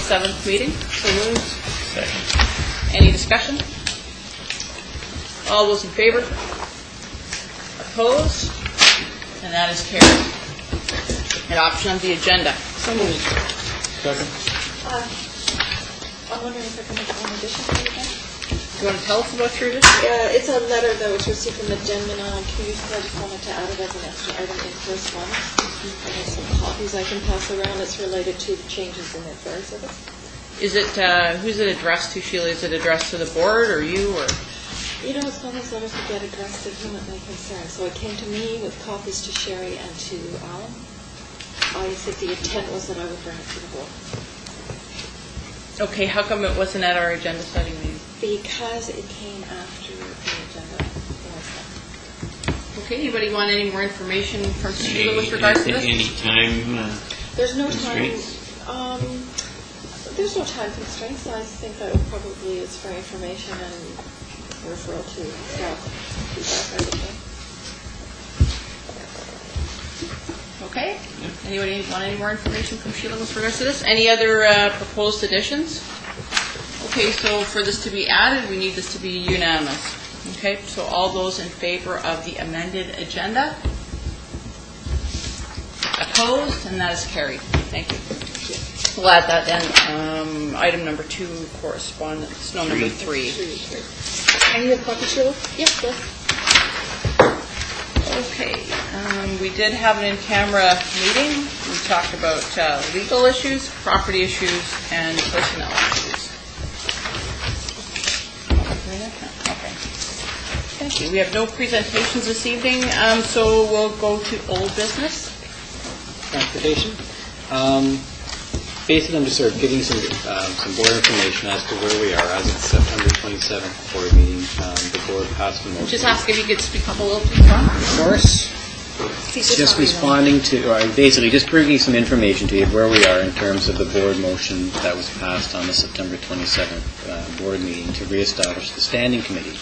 7th meeting. So moved. Second. Any discussion? All those in favor? Opposed? And that is carried. Adoption of the agenda. So moved. Second. I'm wondering if I can make one addition to the agenda. You want to tell us about your edition? It's a letter that was received from the Denman on community, so I just wanted to add it as an extra item in correspondence. I have some copies I can pass around. It's related to the changes in their fare service. Is it, who's it addressed to, Sheila? Is it addressed to the board or you or? You know, it's one of those letters that get addressed to whom it may concern. So it came to me with copies to Sherry and to Alan. I think the intent was that I would bring it to the board. Okay, how come it wasn't at our agenda setting meeting? Because it came after the agenda was set. Okay, anybody want any more information from Sheila with regards to this? Any time There's no time. constraints? There's no time constraints. I think that would probably is for information and referral to staff feedback, I would think. Okay. Anybody want any more information from Sheila with regards to this? Any other proposed additions? Okay, so for this to be added, we need this to be unanimous. Okay, so all those in favor of the amended agenda? Opposed? And that is carried. Thank you. We'll add that then. Item number 2, correspondence. No, number 3. And you have copies, Sheila? Yes, sir. Okay, we did have an in-camera meeting. We talked about legal issues, property issues, and personnel issues. Okay. Thank you. We have no presentations this evening, so we'll go to old business. Transportation. Basically, I'm just sort of giving some board information as to where we are as of September 27th board meeting. The board passed a motion. Just ask if you could speak up a little bit more. Of course. Just responding to, or basically just bringing some information to you of where we are in terms of the board motion that was passed on the September 27th board meeting to reestablish the standing committee.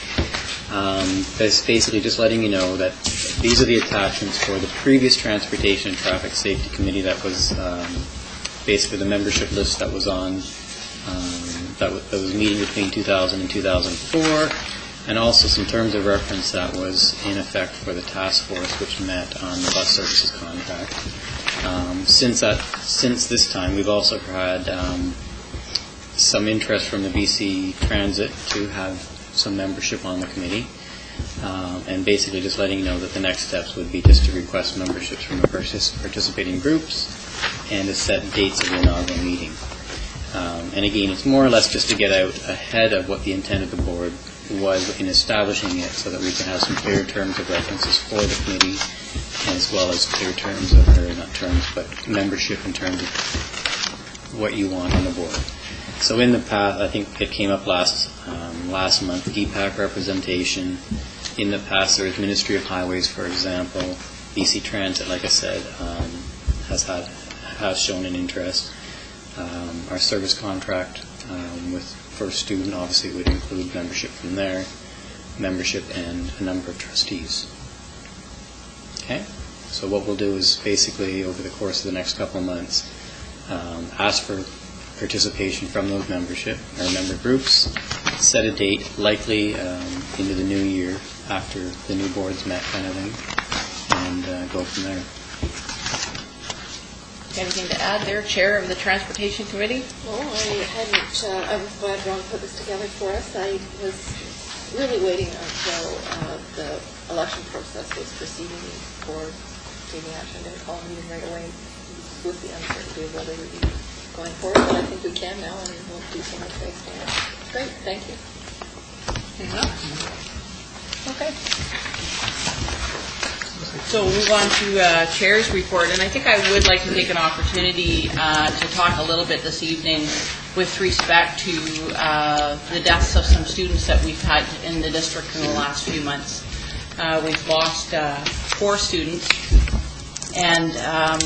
That's basically just letting you know that these are the attachments for the previous Transportation and Traffic Safety Committee that was basically the membership list that was on, that was meeting between 2000 and 2004. And also some terms of reference that was in effect for the task force which met on the bus services contract. Since this time, we've also had some interest from the BC Transit to have some membership on the committee. And basically just letting you know that the next steps would be just to request memberships from the participating groups and to set dates of the inaugural meeting. And again, it's more or less just to get out ahead of what the intent of the board was in establishing it so that we can have some clear terms of references for the committee as well as clear terms of, or not terms, but membership in terms of what you want on the board. So in the past, I think it came up last month, DPAC representation. In the past, there was Ministry of Highways, for example. BC Transit, like I said, has shown an interest. Our service contract with First Student obviously would include membership from there, membership and a number of trustees. Okay, so what we'll do is basically over the course of the next couple of months ask for participation from those membership or member groups, set a date likely into the new year after the new board's met kind of thing, and go from there. Anything to add there, Chair of the Transportation Committee? Well, I was glad Ron put this together for us. I was really waiting until the election process was proceeding before taking action. I didn't call a meeting right away with the uncertainty of whether we'd be going forward, but I think we can now, and we'll do some based on it. Great, thank you. Okay. So we'll move on to Chair's report, and I think I would like to take an opportunity to talk a little bit this evening with respect to the deaths of some students that we've had in the district in the last few months. We've lost 4 students, and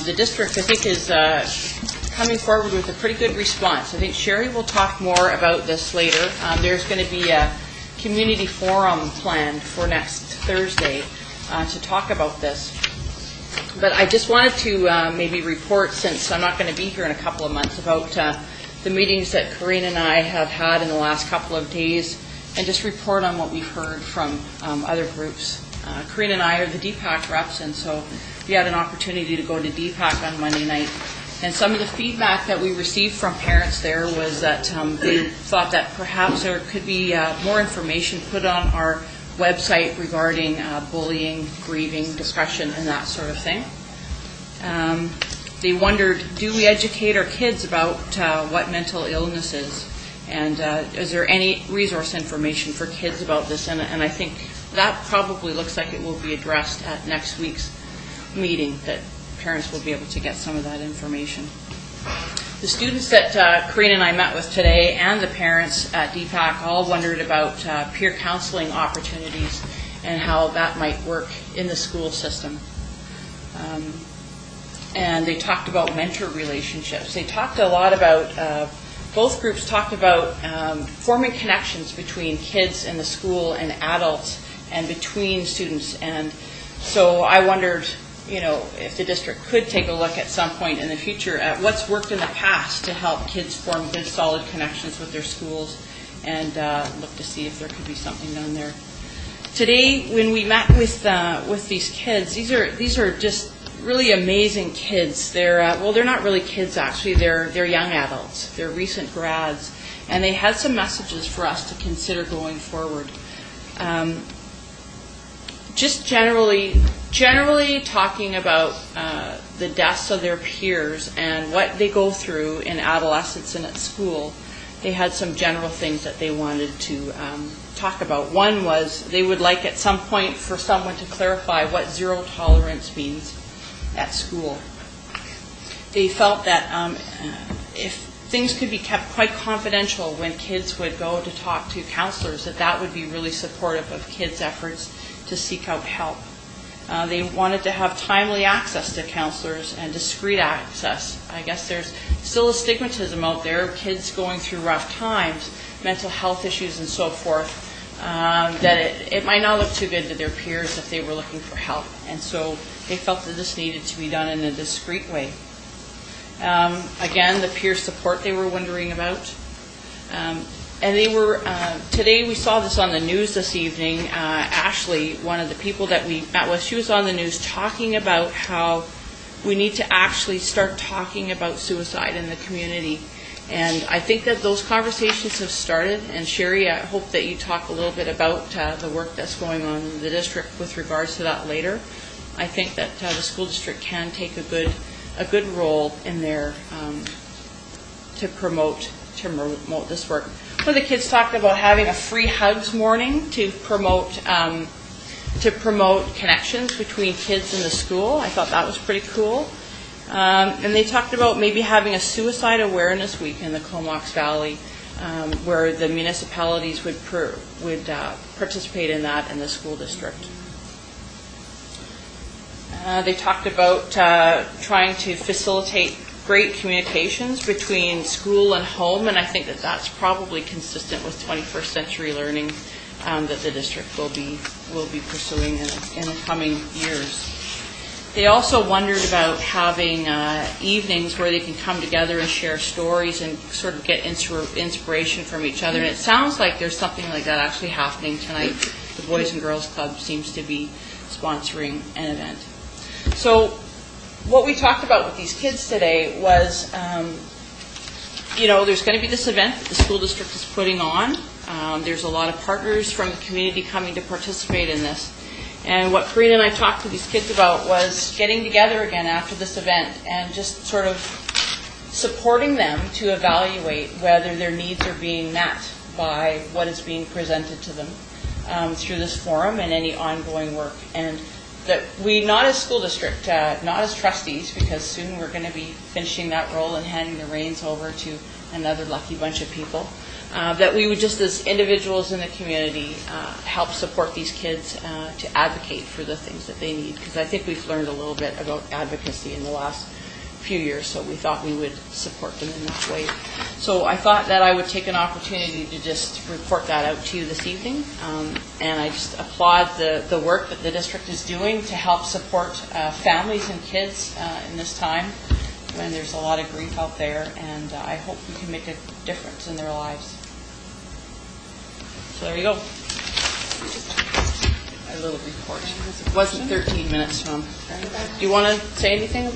the district, I think, is coming forward with a pretty good response. I think Sherry will talk more about this later. There's going to be a community forum planned for next Thursday to talk about this. But I just wanted to maybe report, since I'm not going to be here in a couple of months, about the meetings that Corinne and I have had in the last couple of days and just report on what we've heard from other groups. Corinne and I are the DPAC reps, and so we had an opportunity to go to DPAC on Monday night. And some of the feedback that we received from parents there was that they thought that perhaps there could be more information put on our website regarding bullying, grieving, depression, and that sort of thing. They wondered, do we educate our kids about what mental illness is? And is there any resource information for kids about this? And I think that probably looks like it will be addressed at next week's meeting, that parents will be able to get some of that information. The students that Corinne and I met with today and the parents at DPAC all wondered about peer counseling opportunities and how that might work in the school system. And they talked about mentor relationships. They talked a lot about, both groups talked about forming connections between kids in the school and adults and between students. And so I wondered, if the district could take a look at some point in the future at what's worked in the past to help kids form good, solid connections with their schools, and look to see if there could be something done there. Today, when we met with these kids, these are just really amazing kids. They're not really kids actually. They're young adults. They're recent grads, and they had some messages for us to consider going forward. Just generally talking about the deaths of their peers and what they go through in adolescence and at school. They had some general things that they wanted to talk about. One was they would like at some point for someone to clarify what zero tolerance means at school. They felt that if things could be kept quite confidential when kids would go to talk to counselors, that would be really supportive of kids' efforts to seek out help. They wanted to have timely access to counselors and discreet access. I guess there's still a stigmatism out there of kids going through rough times, mental health issues and so forth, that it might not look too good to their peers if they were looking for help. And so they felt that this needed to be done in a discreet way. Again, the peer support they were wondering about. And they were, today we saw this on the news this evening. Ashley, one of the people that we met with, she was on the news talking about how we need to actually start talking about suicide in the community. And I think that those conversations have started. And Sherry, I hope that you talk a little bit about the work that's going on in the district with regards to that later. I think that the school district can take a good role in there to promote this work. One of the kids talked about having a free hugs morning to promote connections between kids in the school. I thought that was pretty cool. And they talked about maybe having a suicide awareness week in the Comox Valley, where the municipalities would participate in that in the school district. They talked about trying to facilitate great communications between school and home, and I think that that's probably consistent with 21st century learning that the district will be pursuing in the coming years. They also wondered about having evenings where they can come together and share stories and sort of get inspiration from each other. And it sounds like there's something like that actually happening tonight. The Boys and Girls Club seems to be sponsoring an event. So what we talked about with these kids today was, there's going to be this event that the school district is putting on. There's a lot of partners from the community coming to participate in this. And what Corinne and I talked to these kids about was getting together again after this event and just sort of supporting them to evaluate whether their needs are being met by what is being presented to them through this forum and any ongoing work. And that we, not as school district, not as trustees, because soon we're going to be finishing that role and handing the reins over to another lucky bunch of people, that we would just as individuals in the community help support these kids to advocate for the things that they need, because I think we've learned a little bit about advocacy in the last few years, so we thought we would support them in that way. So I thought that I would take an opportunity to just report that out to you this evening, and I just applaud the work that the district is doing to help support families and kids in this time when there's a lot of grief out there, and I hope we can make a difference in their lives. So there you go. A little report. It wasn't 13 minutes, Tom. Do you want to say anything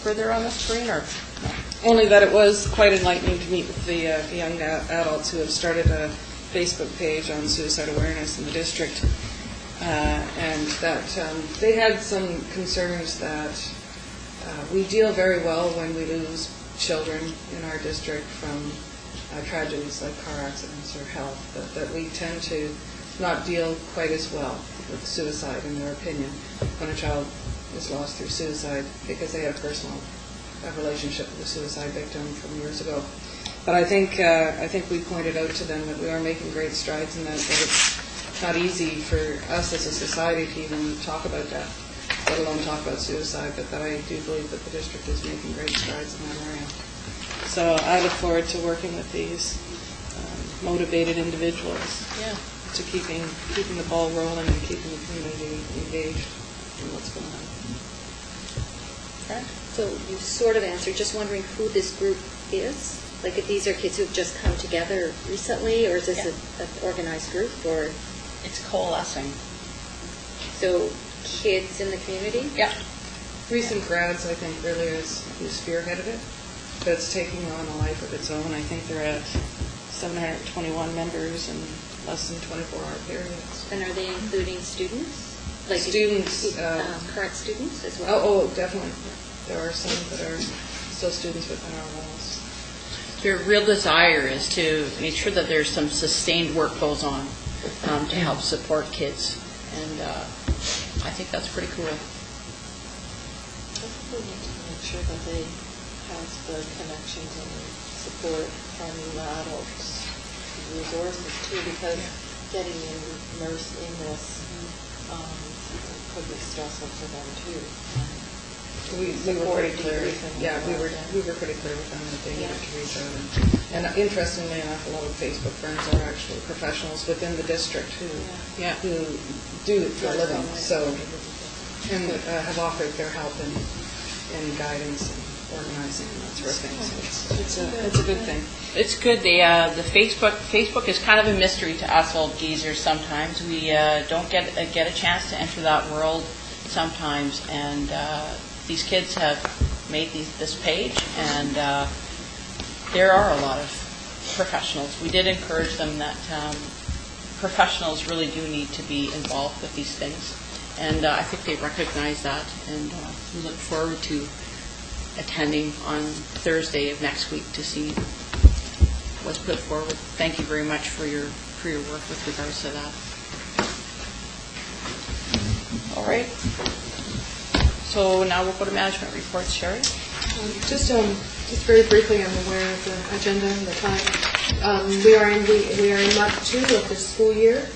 further on this, Corinne, or no? Only that it was quite enlightening to meet with the young adults who have started a Facebook page on suicide awareness in the district, and that they had some concerns that we deal very well when we lose children in our district from tragedies like car accidents or health, but that we tend to not deal quite as well with suicide, in their opinion, when a child is lost through suicide, because they had a personal relationship with a suicide victim from years ago. But I think we pointed out to them that we are making great strides in that it's not easy for us as a society to even talk about death, let alone talk about suicide, but that I do believe that the district is making great strides in that area. So I look forward to working with these motivated individuals, Yeah. to keeping the ball rolling and keeping the community engaged in what's going on. Okay. So you sort of answered, just wondering who this group is? Like if these are kids who've just come together recently, or is this an organized group, or It's coalescing. so kids in the community? Yeah. Recent grads, I think, really is who spearheaded it, but it's taking on a life of its own. I think they're at 721 members in less than 24-hour periods. And are they including students? Like Students, current students as well? Oh, definitely. There are some that are still students within our walls. Their real desire is to make sure that there's some sustained work goes on to help support kids, and I think that's pretty cool. I think we need to make sure that they have the connections and support from the adults, resources too, because getting immersed in this could be stressful for them too. We were pretty clear. Yeah, we were pretty clear with them that they needed to reach out. And interestingly enough, a lot of Facebook friends are actually professionals within the district who do it for a living. So, and have offered their help in guidance and organizing and that sort of thing. So it's a good thing. It's good. The Facebook is kind of a mystery to us old geezers sometimes. We don't get a chance to enter that world sometimes, and these kids have made this page, and there are a lot of professionals. We did encourage them that professionals really do need to be involved with these things, and I think they recognize that, and we look forward to attending on Thursday of next week to see what's put forward. Thank you very much for your work with regards to that. All right. So now we'll go to management reports. Sherry? Just very briefly, I'm aware of the agenda and the time. We are in month 2 of the school year,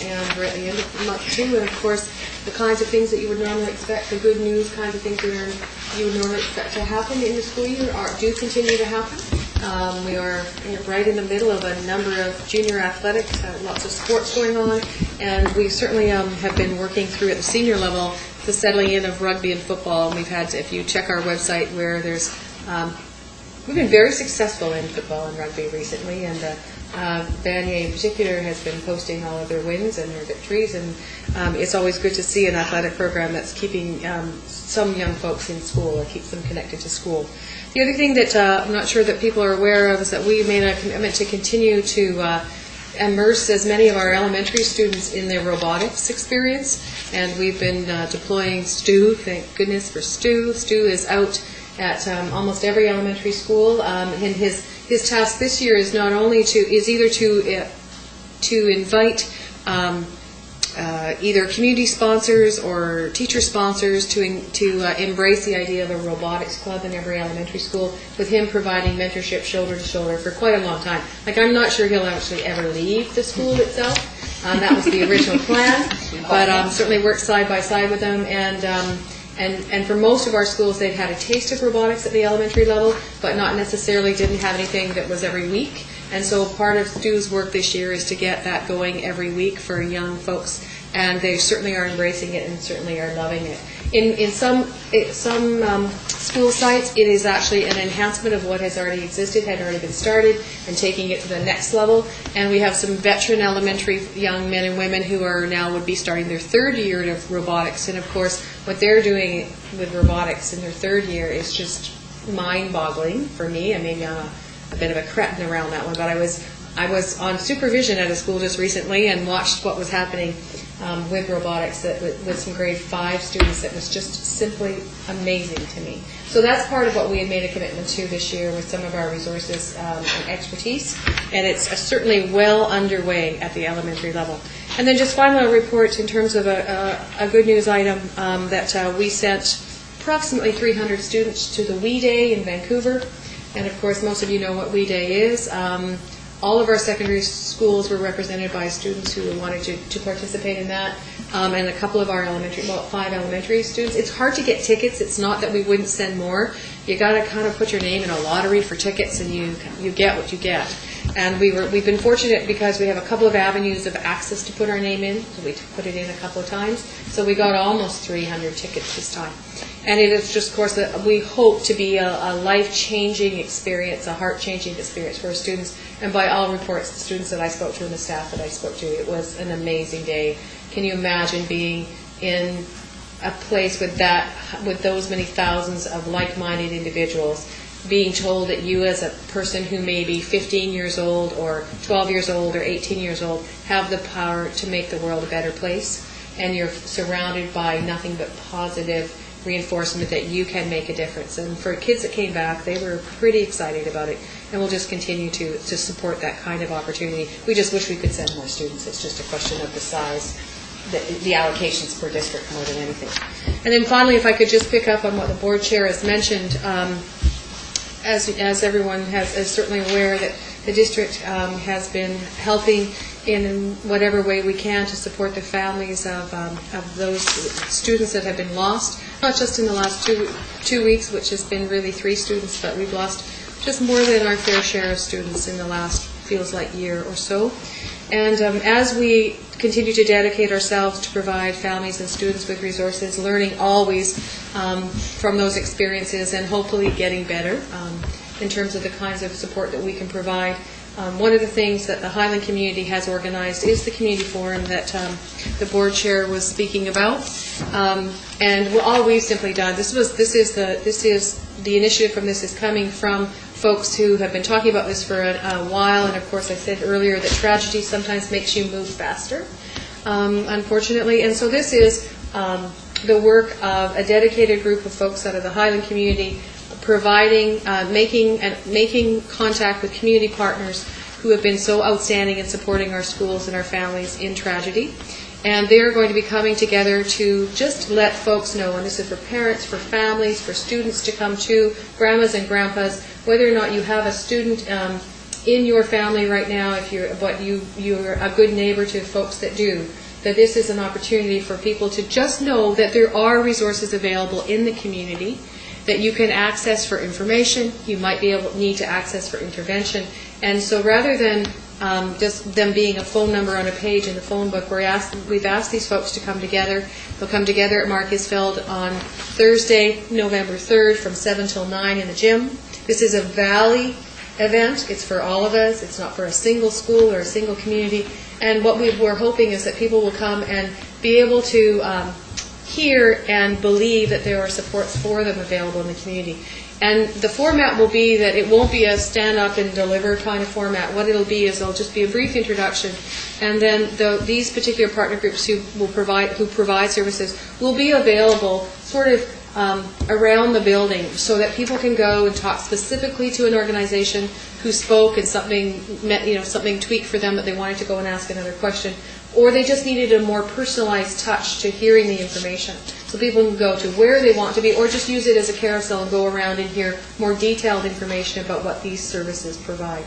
and we're at the end of month 2. And of course, the kinds of things that you would normally expect, the good news kinds of things you would normally expect to happen in the school year do continue to happen. We are right in the middle of a number of junior athletics, lots of sports going on, and we certainly have been working through at the senior level the settling in of rugby and football. And we've had, if you check our website, where there's, we've been very successful in football and rugby recently, and Vanier in particular has been posting all of their wins and their victories, and it's always good to see an athletic program that's keeping some young folks in school or keeps them connected to school. The other thing that I'm not sure that people are aware of is that we made a commitment to continue to immerse as many of our elementary students in their robotics experience, and we've been deploying Stu. Thank goodness for Stu. Stu is out at almost every elementary school, and his task this year is not only to invite either community sponsors or teacher sponsors to embrace the idea of a robotics club in every elementary school, with him providing mentorship shoulder to shoulder for quite a long time. Like, I'm not sure he'll actually ever leave the school itself. That was the original plan, but certainly worked side by side with them. And for most of our schools, they'd had a taste of robotics at the elementary level, but not necessarily didn't have anything that was every week. And so part of Stu's work this year is to get that going every week for young folks, and they certainly are embracing it and certainly are loving it. In some school sites, it is actually an enhancement of what has already existed, had already been started, and taking it to the next level. And we have some veteran elementary young men and women who are now would be starting their third year of robotics. And of course, what they're doing with robotics in their third year is just mind-boggling for me. And maybe I'm a bit of a cretin around that one, but I was on supervision at a school just recently and watched what was happening with robotics with some grade 5 students. That was just simply amazing to me. So that's part of what we had made a commitment to this year with some of our resources and expertise, and it's certainly well underway at the elementary level. And then just finally a report in terms of a good news item that we sent approximately 300 students to the WE Day in Vancouver, and of course most of you know what WE Day is. All of our secondary schools were represented by students who wanted to participate in that, and a couple of our elementary, about 5 elementary students. It's hard to get tickets. It's not that we wouldn't send more. You got to kind of put your name in a lottery for tickets, and you get what you get. And we've been fortunate because we have a couple of avenues of access to put our name in. So we put it in a couple of times. So we got almost 300 tickets this time. And it is just, of course, that we hope to be a life-changing experience, a heart-changing experience for our students. And by all reports, the students that I spoke to and the staff that I spoke to, it was an amazing day. Can you imagine being in a place with those many thousands of like-minded individuals, being told that you as a person who may be 15 years old or 12 years old or 18 years old have the power to make the world a better place, and you're surrounded by nothing but positive reinforcement that you can make a difference. And for kids that came back, they were pretty excited about it, and we'll just continue to support that kind of opportunity. We just wish we could send more students. It's just a question of the size, the allocations per district more than anything. And then finally, if I could just pick up on what the board chair has mentioned, as everyone is certainly aware, that the district has been helping in whatever way we can to support the families of those students that have been lost, not just in the last two weeks, which has been really 3 students, but we've lost just more than our fair share of students in the last, feels like, year or so. And as we continue to dedicate ourselves to provide families and students with resources, learning always from those experiences and hopefully getting better in terms of the kinds of support that we can provide. One of the things that the Highland community has organized is the community forum that the board chair was speaking about. And all we've simply done, this is the initiative from this is coming from folks who have been talking about this for a while, and of course I said earlier that tragedy sometimes makes you move faster, unfortunately. And so this is the work of a dedicated group of folks out of the Highland community, providing, making contact with community partners who have been so outstanding in supporting our schools and our families in tragedy. And they're going to be coming together to just let folks know, and this is for parents, for families, for students to come to, grandmas and grandpas, whether or not you have a student in your family right now, if you're a good neighbor to folks that do, that this is an opportunity for people to just know that there are resources available in the community that you can access for information, you might need to access for intervention. And so rather than just them being a phone number on a page in the phone book, we've asked these folks to come together. They'll come together at Marcusfeld on Thursday, November 3rd from 7 till 9 in the gym. This is a Valley event. It's for all of us. It's not for a single school or a single community. And what we're hoping is that people will come and be able to hear and believe that there are supports for them available in the community. And the format will be that it won't be a stand up and deliver kind of format. What it'll be is it'll just be a brief introduction, and then these particular partner groups who provide services will be available sort of around the building, so that people can go and talk specifically to an organization who spoke and something tweaked for them that they wanted to go and ask another question, or they just needed a more personalized touch to hearing the information. So people can go to where they want to be, or just use it as a carousel and go around and hear more detailed information about what these services provide.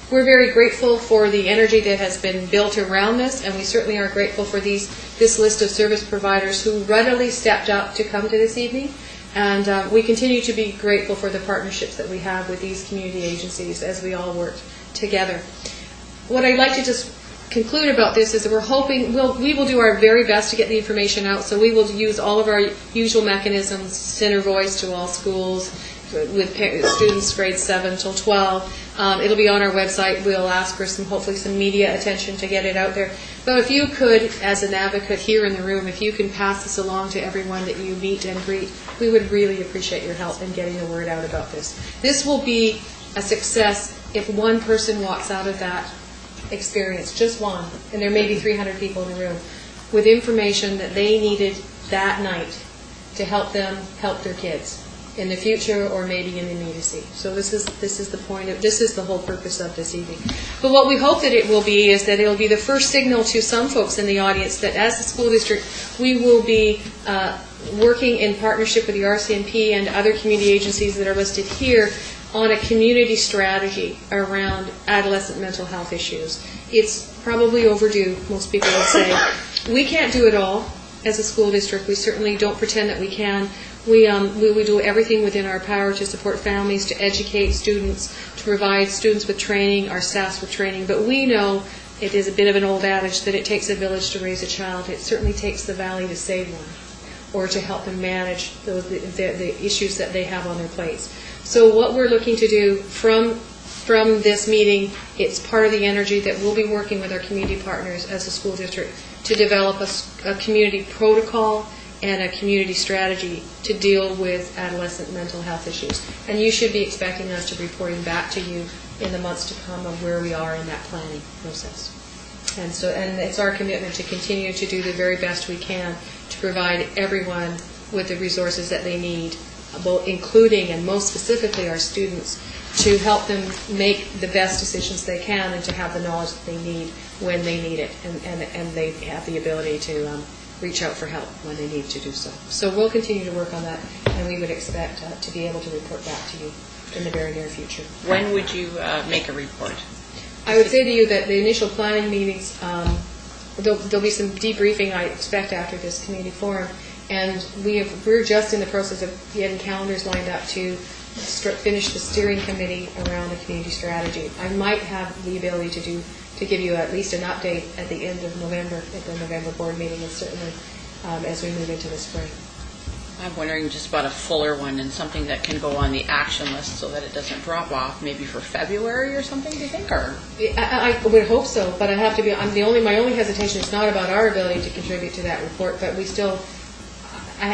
We're very grateful for the energy that has been built around this, and we certainly are grateful for this list of service providers who readily stepped up to come to this evening. And we continue to be grateful for the partnerships that we have with these community agencies as we all work together. What I'd like to just conclude about this is that we're hoping, we will do our very best to get the information out, so we will use all of our usual mechanisms, send our voice to all schools, with students grades 7 till 12. It'll be on our website. We'll ask for hopefully some media attention to get it out there. But if you could, as an advocate here in the room, if you can pass this along to everyone that you meet and greet, we would really appreciate your help in getting the word out about this. This will be a success if one person walks out of that experience, just one, and there may be 300 people in the room, with information that they needed that night to help them help their kids in the future or maybe in immediacy. So this is the whole purpose of this evening. But what we hope that it will be is that it will be the first signal to some folks in the audience that as the school district we will be working in partnership with the RCMP and other community agencies that are listed here on a community strategy around adolescent mental health issues. It's probably overdue, most people would say. We can't do it all as a school district. We certainly don't pretend that we can. We do everything within our power to support families, to educate students, to provide students with training, our staff with training. But we know it is a bit of an old adage that it takes a village to raise a child. It certainly takes the valley to save one, or to help them manage the issues that they have on their plates. So what we're looking to do from this meeting, it's part of the energy that we'll be working with our community partners as a school district to develop a community protocol and a community strategy to deal with adolescent mental health issues. And you should be expecting us to be reporting back to you in the months to come of where we are in that planning process. And it's our commitment to continue to do the very best we can to provide everyone with the resources that they need, both including and most specifically our students, to help them make the best decisions they can and to have the knowledge that they need when they need it, and they have the ability to reach out for help when they need to do so. So we'll continue to work on that, and we would expect to be able to report back to you in the very near future. When would you make a report? I would say to you that the initial planning meetings, there'll be some debriefing I expect after this community forum, and we're just in the process of getting calendars lined up to finish the steering committee around the community strategy. I might have the ability to give you at least an update at the end of November, at the November board meeting, and certainly as we move into the spring. I'm wondering just about a fuller one and something that can go on the action list so that it doesn't drop off, maybe for February or something, do you think? Or I would hope so, but I have to be. My only hesitation is not about our ability to contribute to that report, but we still.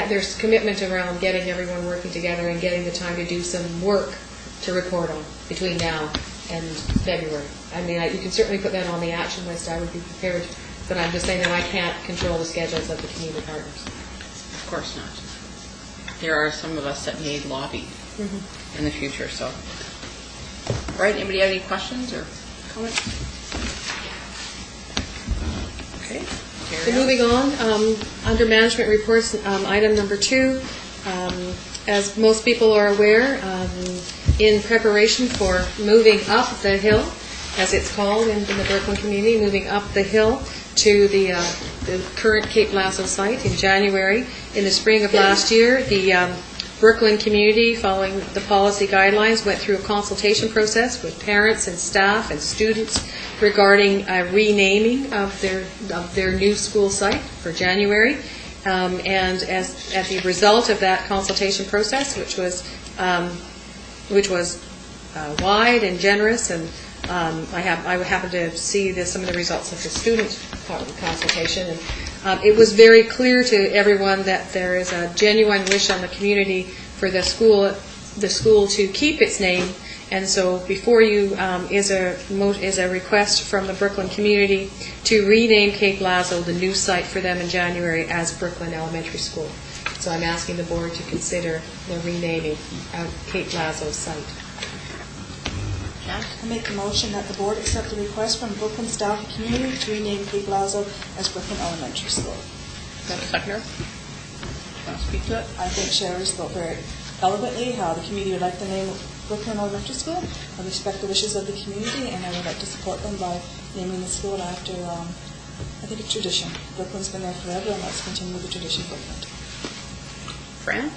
There's commitment around getting everyone working together and getting the time to do some work to report on between now and February. I mean, you can certainly put that on the action list. I would be prepared, but I'm just saying that I can't control the schedules of the community partners. of course not. There are some of us that may lobby in the future. So, all right. Anybody have any questions or comments? Okay. So moving on, under management reports, item number 2, as most people are aware, in preparation for moving up the hill, as it's called in the Brooklyn community, moving up the hill to the current Cape Lazo site in January. In the spring of last year, the Brooklyn community, following the policy guidelines, went through a consultation process with parents and staff and students regarding renaming of their new school site for January. And as the result of that consultation process, which was wide and generous, and I happened to see some of the results of the student consultation, and it was very clear to everyone that there is a genuine wish on the community for the school to keep its name. And so before you is a request from the Brooklyn community to rename Cape Lazo, the new site for them in January, as Brooklyn Elementary School. So I'm asking the board to consider the renaming of Cape Lazo's site. I make a motion that the board accept the request from Brooklyn staff and community to rename Cape Lazo as Brooklyn Elementary School. Have a seconder? Want to speak to it? I think Sherry spoke very eloquently how the community would like the name Brooklyn Elementary School. I respect the wishes of the community, and I would like to support them by naming the school after, I think, a tradition. Brooklyn's been there forever, and let's continue the tradition of Brooklyn. Fran?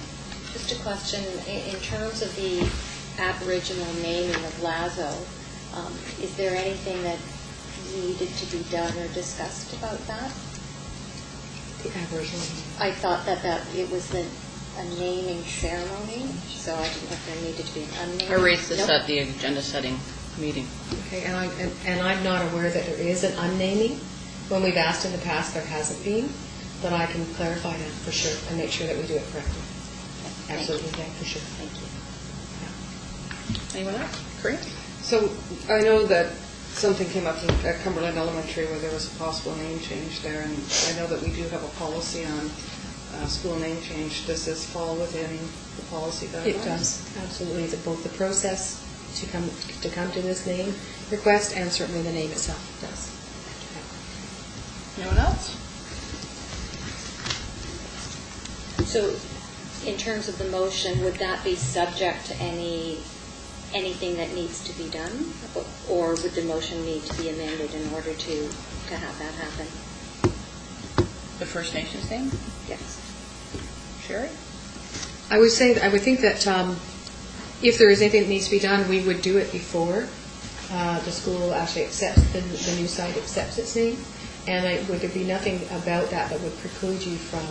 Just a question, in terms of the Aboriginal naming of Lazo, is there anything that needed to be done or discussed about that? The Aboriginal. I thought that it was a naming ceremony, so I didn't know if there needed to be an unnaming. I raised this Nope. at the agenda setting meeting. Okay, and I'm not aware that there is an unnaming. When we've asked in the past, there hasn't been, but I can clarify that for sure and make sure that we do it correctly. Absolutely, yeah, for sure. Thank you. Anyone else? Corinne? So I know that something came up at Cumberland Elementary where there was a possible name change there, and I know that we do have a policy on school name change. Does this fall within the policy guidelines? It does, absolutely. It's both the process to come to this name request and certainly the name itself does. Anyone else? So, in terms of the motion, would that be subject to anything that needs to be done? Or would the motion need to be amended in order to have that happen? The First Nations thing? Yes. Sherry? I would think that if there is anything that needs to be done, we would do it before the school actually accepts, the new site accepts its name. And would there be nothing about that would preclude you from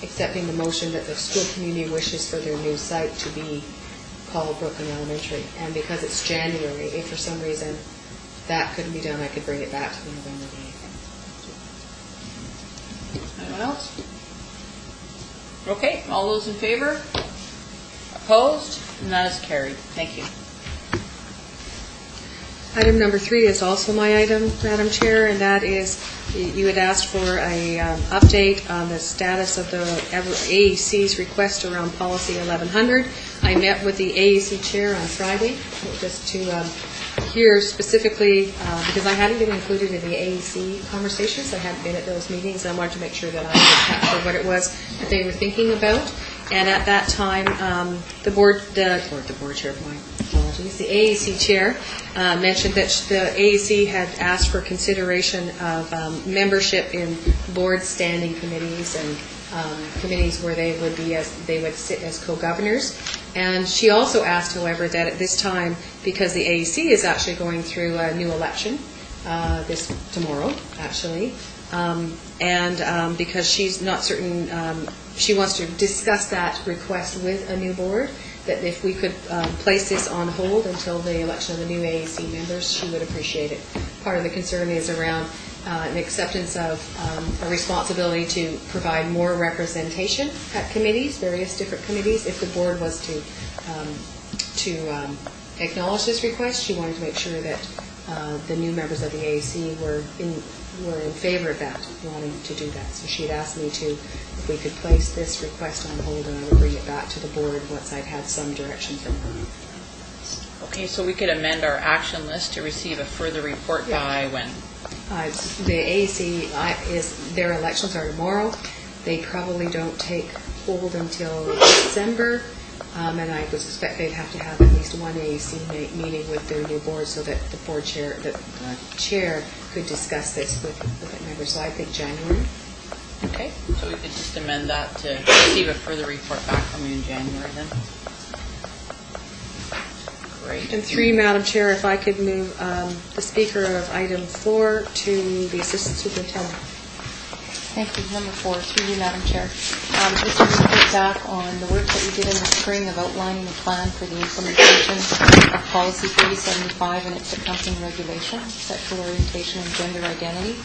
accepting the motion that the school community wishes for their new site to be called Brooklyn Elementary? And because it's January, if for some reason that couldn't be done, I could bring it back to the November meeting. Anyone else? Okay, all those in favor? Opposed? And that is carried. Thank you. Item number 3 is also my item, Madam Chair, and that is, you had asked for a update on the status of the AAC's request around Policy 1100. I met with the AAC chair on Friday, just to hear specifically, because I hadn't been included in the AAC conversations, I hadn't been at those meetings, I wanted to make sure that I could capture what it was that they were thinking about. And at that time, the board chair, my apologies, the AAC chair mentioned that the AAC had asked for consideration of membership in board standing committees and committees where they would sit as co-governors. And she also asked, however, that at this time, because the AAC is actually going through a new election tomorrow, actually, and because she's not certain, she wants to discuss that request with a new board, that if we could place this on hold until the election of the new AAC members, she would appreciate it. Part of the concern is around an acceptance of a responsibility to provide more representation at committees, various different committees. If the board was to acknowledge this request, she wanted to make sure that the new members of the AAC were in favor of that, wanting to do that. So she had asked me if we could place this request on hold, and I would bring it back to the board once I'd had some direction from her. Okay, so we could amend our action list to receive a further report by when? The AAC, their elections are tomorrow. They probably don't take hold until December, and I would suspect they'd have to have at least one AAC meeting with their new board so that the board chair, chair could discuss this with the members. So I think January. Okay, so we could just amend that to receive a further report back from you in January then. Great. And 3, Madam Chair, if I could move the speaker of item 4 to the Assistant Superintendent. Thank you. Number 4, through you, Madam Chair. Just to report back on the work that we did in the spring of outlining the plan for the implementation of Policy 3075 and its accompanying regulation, sexual orientation and gender identity.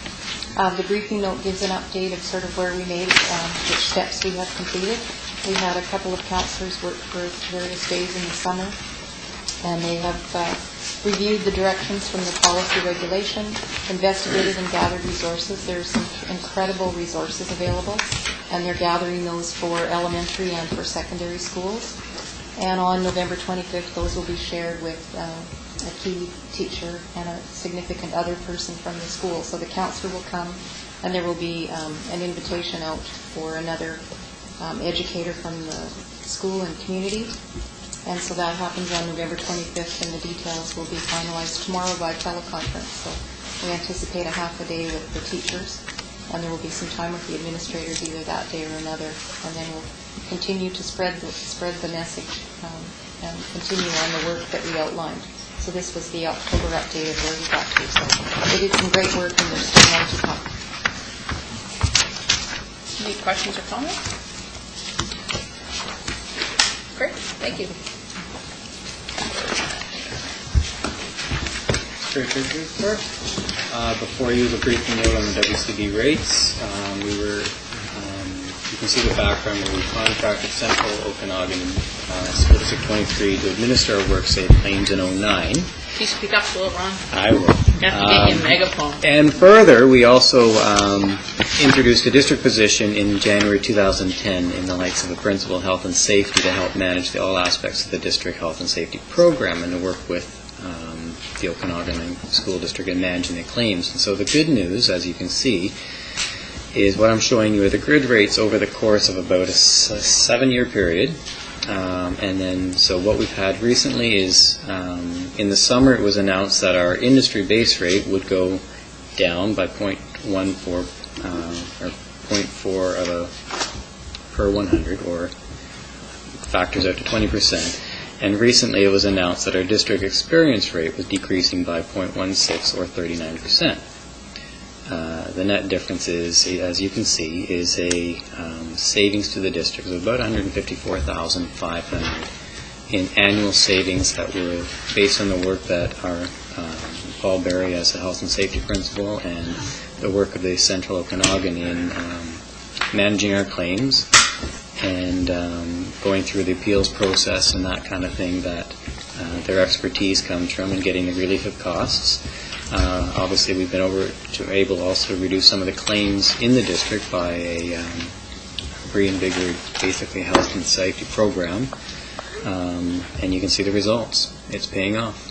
The briefing note gives an update of sort of where we made, which steps we have completed. We had a couple of counselors work for various days in the summer, and they have reviewed the directions from the policy regulation, investigated and gathered resources. There's some incredible resources available, and they're gathering those for elementary and for secondary schools. And on November 25th, those will be shared with a key teacher and a significant other person from the school. So the counselor will come, and there will be an invitation out for another educator from the school and community. And so that happens on November 25th, and the details will be finalized tomorrow by teleconference. So we anticipate a half a day with the teachers, and there will be some time with the administrators either that day or another. And then we'll continue to spread the message and continue on the work that we outlined. So this was the October update of where we got to. So they did some great work, and there's still more to come. Any questions or comments? Great, thank you. Treasurer's report. Before you, a brief note on the WCB rates. You can see the background where we contracted Central Okanagan School District 23 to administer our worksite claims in 09. Please speak up a little, Ron. I will. You have to get you a megaphone. And further, we also introduced a district position in January 2010 in the likes of a principal health and safety to help manage all aspects of the district health and safety program and to work with the Okanagan School District in managing the claims. And so the good news, as you can see, is what I'm showing you are the grid rates over the course of about a 7-year period. And then, so what we've had recently is, in the summer it was announced that our industry base rate would go down by 0.14, or 0.4 of a per 100, or factors out to 20%. And recently it was announced that our district experience rate was decreasing by 0.16, or 39%. The net difference is, as you can see, is a savings to the district of about $154,500 in annual savings that were based on the work that our Paul Berry as a health and safety principal and the work of the Central Okanagan in managing our claims and going through the appeals process and that kind of thing that their expertise comes from in getting the relief of costs. Obviously, we've been able also to reduce some of the claims in the district by a reinvigorated, basically, health and safety program. And you can see the results. It's paying off.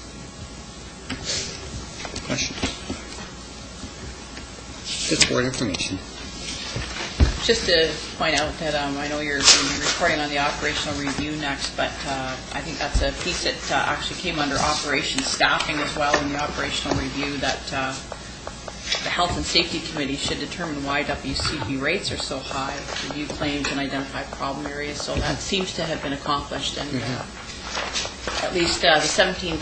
Questions? Just board information. Just to point out that I know you're going to be reporting on the operational review next, but I think that's a piece that actually came under operations staffing as well in the operational review, that the Health and Safety Committee should determine why WCB rates are so high, review claims and identify problem areas. So that seems to have been accomplished, and at least the $17,000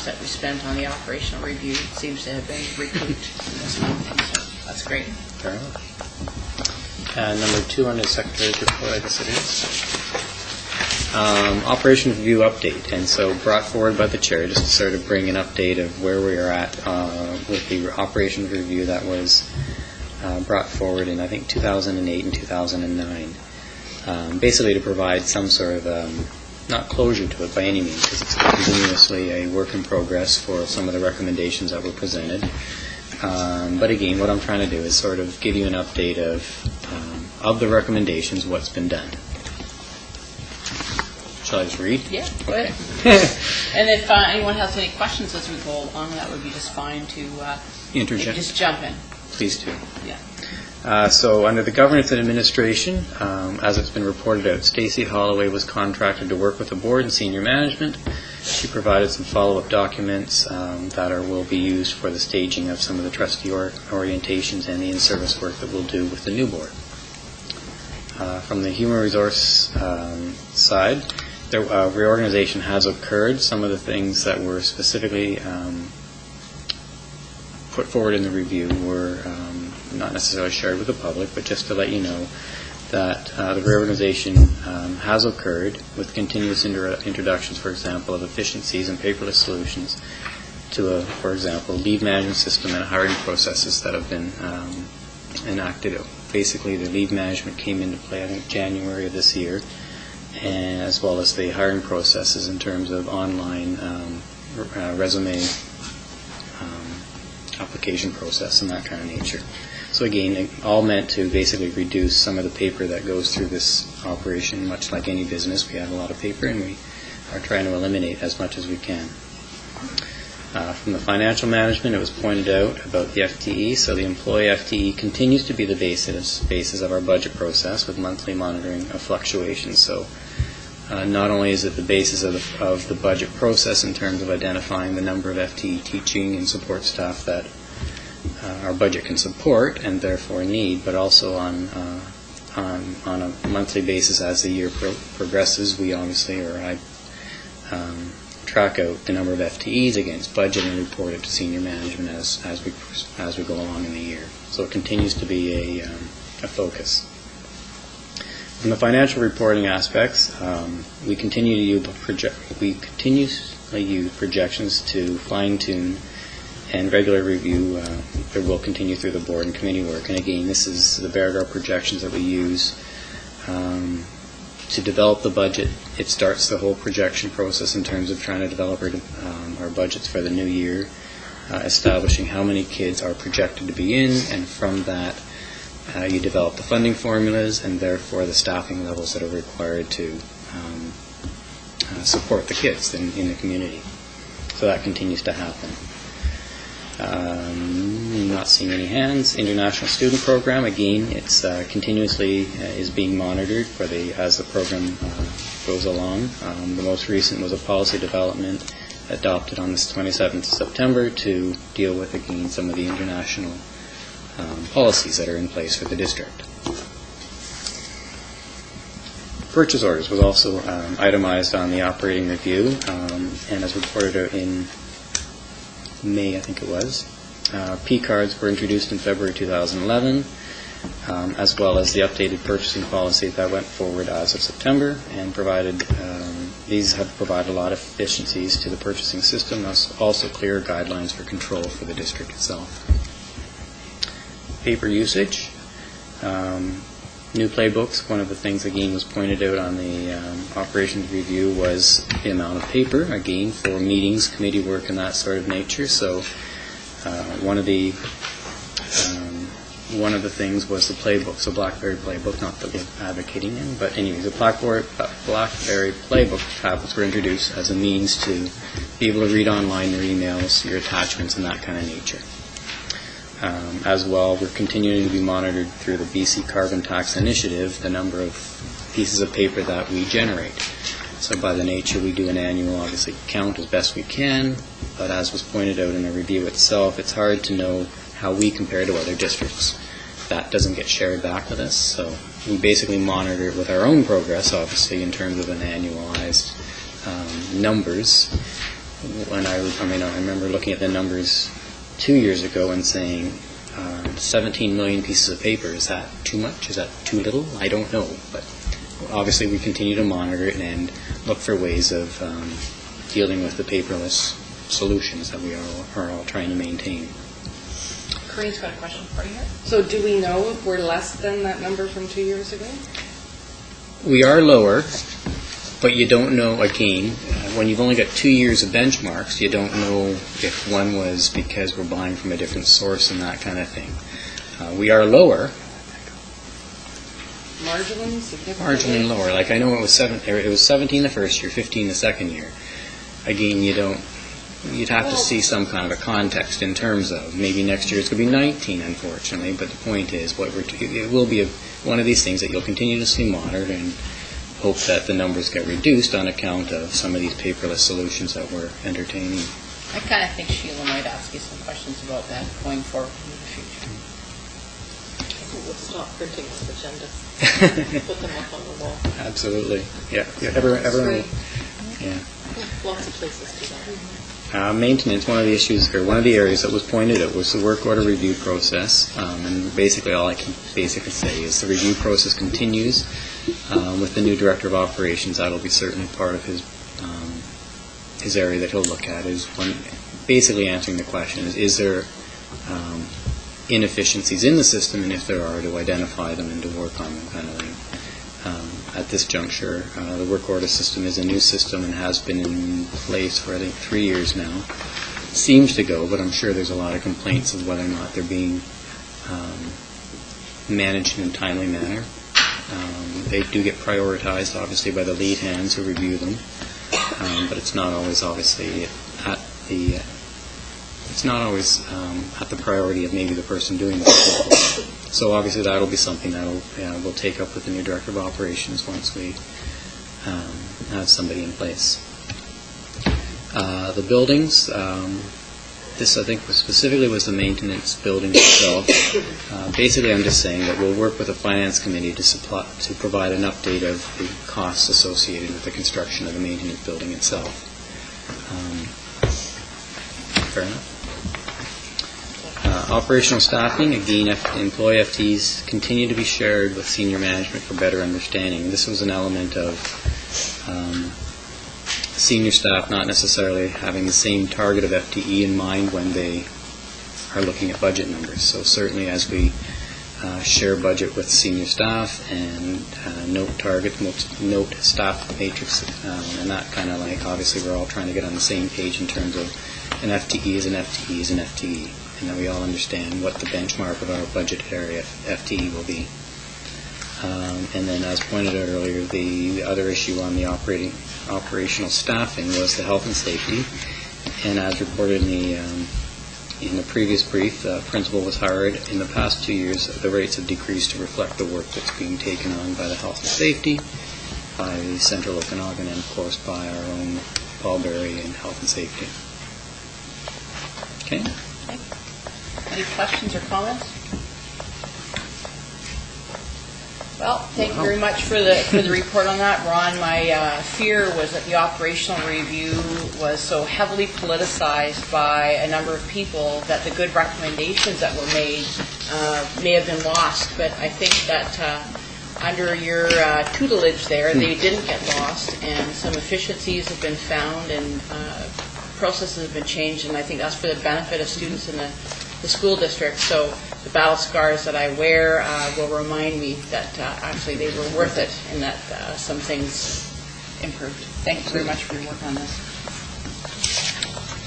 that we spent on the operational review seems to have been recouped in this month. So that's great. Fair enough. Number 2 on the Secretary's report, I guess it is. Operation Review update, and so brought forward by the Chair just to sort of bring an update of where we are at with the Operation Review that was brought forward in, I think, 2008 and 2009. Basically to provide some sort of, not closure to it by any means, because it's continuously a work in progress for some of the recommendations that were presented. But again, what I'm trying to do is sort of give you an update of the recommendations, what's been done. Shall I just read? Yeah, go ahead. And if anyone has any questions as we go along, that would be just fine to Interject. just jump in. Please do. Yeah. So under the governance and administration, as it's been reported out, Stacey Holloway was contracted to work with the board and senior management. She provided some follow-up documents that will be used for the staging of some of the trustee orientations and the in-service work that we'll do with the new board. From the human resource side, the reorganization has occurred. Some of the things that were specifically put forward in the review were not necessarily shared with the public, but just to let you know that the reorganization has occurred with continuous introductions, for example, of efficiencies and paperless solutions to, for example, leave management system and hiring processes that have been enacted. Basically, the leave management came into play, I think, January of this year, and as well as the hiring processes in terms of online resume application process and that kind of nature. So again, all meant to basically reduce some of the paper that goes through this operation. Much like any business, we have a lot of paper, and we are trying to eliminate as much as we can. From the financial management, it was pointed out about the FTE. So the employee FTE continues to be the basis of our budget process with monthly monitoring of fluctuations. So not only is it the basis of the budget process in terms of identifying the number of FTE teaching and support staff that our budget can support and therefore need, but also on a monthly basis as the year progresses, we obviously, or I, track out the number of FTEs against budget and report it to senior management as we go along in the year. So it continues to be a focus. In the financial reporting aspects, we continuously use projections to fine-tune and regular review. There will continue through the board and committee work. And again, this is the Vergara projections that we use to develop the budget. It starts the whole projection process in terms of trying to develop our budgets for the new year, establishing how many kids are projected to be in, and from that you develop the funding formulas and therefore the staffing levels that are required to support the kids in the community. So that continues to happen. Not seeing any hands. International Student Program, again, it's continuously is being monitored as the program goes along. The most recent was a policy development adopted on the 27th of September to deal with, again, some of the international policies that are in place for the district. Purchase orders was also itemized on the operating review, and as reported out in May, I think it was. P-cards were introduced in February 2011, as well as the updated purchasing policy that went forward as of September, and these have provided a lot of efficiencies to the purchasing system, thus also clear guidelines for control for the district itself. Paper usage. New playbooks, one of the things, again, was pointed out on the operations review was the amount of paper, again, for meetings, committee work, and that sort of nature. So one of the things was the playbook, so BlackBerry playbook, not that we're advocating in, but anyways, the BlackBerry playbook tablets were introduced as a means to be able to read online your emails, your attachments, and that kind of nature. As well, we're continuing to be monitored through the BC Carbon Tax Initiative, the number of pieces of paper that we generate. So by the nature, we do an annual, obviously, count as best we can, but as was pointed out in the review itself, it's hard to know how we compare to other districts. That doesn't get shared back with us, so we basically monitor it with our own progress, obviously, in terms of an annualized numbers. When I remember looking at the numbers 2 years ago and saying 17 million pieces of paper, is that too much? Is that too little? I don't know, but obviously we continue to monitor it and look for ways of dealing with the paperless solutions that we are all trying to maintain. Corinne's got a question for you. So do we know if we're less than that number from 2 years ago? We are lower, but you don't know, again, when you've only got 2 years of benchmarks, you don't know if one was because we're buying from a different source and that kind of thing. We are lower. Marginally, significantly? Marginally lower. Like I know it was 17 the first year, 15 the second year. Again, you'd have to see some kind of a context in terms of maybe next year it's going to be 19, unfortunately, but the point is it will be one of these things that you'll continue to see monitored and hope that the numbers get reduced on account of some of these paperless solutions that we're entertaining. I kind of think Sheila might ask you some questions about that going forward in the future. We'll stop printing those agendas. Put them up on the wall. Absolutely. Yeah. Everyone. Yeah. Lots of places to go. Maintenance, one of the issues, or one of the areas that was pointed out was the work order review process. And basically all I can basically say is the review process continues with the new Director of Operations. That'll be certainly part of his area that he'll look at, is basically answering the question, is there inefficiencies in the system, and if there are, to identify them and to work on them kind of thing. At this juncture, the work order system is a new system and has been in place for, I think, 3 years now. Seems to go, but I'm sure there's a lot of complaints of whether or not they're being managed in a timely manner. They do get prioritized, obviously, by the lead hands who review them, but it's not always, obviously, at the priority of maybe the person doing the work. So obviously that'll be something that we'll take up with the new Director of Operations once we have somebody in place. The buildings, this I think specifically was the maintenance building itself. Basically I'm just saying that we'll work with the Finance Committee to provide an update of the costs associated with the construction of the maintenance building itself. Fair enough. Operational staffing, again, employee FTEs continue to be shared with senior management for better understanding. This was an element of senior staff not necessarily having the same target of FTE in mind when they are looking at budget numbers. So certainly as we share budget with senior staff and note target, note staff matrix, and that kind of like, obviously we're all trying to get on the same page in terms of an FTE is an FTE is an FTE, and that we all understand what the benchmark of our budget area FTE will be. And then as pointed out earlier, the other issue on the operational staffing was the health and safety, and as reported in the previous brief, the principal was hired. In the past 2 years, the rates have decreased to reflect the work that's being taken on by the health and safety, by Central Okanagan, and of course by our own Paul Berry and health and safety. Okay. Any questions or comments? Well, thank you very much for the report on that, Ron. My fear was that the operational review was so heavily politicized by a number of people that the good recommendations that were made may have been lost. But I think that under your tutelage there, they didn't get lost, and some efficiencies have been found, and processes have been changed, and I think that's for the benefit of students in the school district. So the battle scars that I wear will remind me that actually they were worth it, and that some things improved. Thank you very much for your work on this.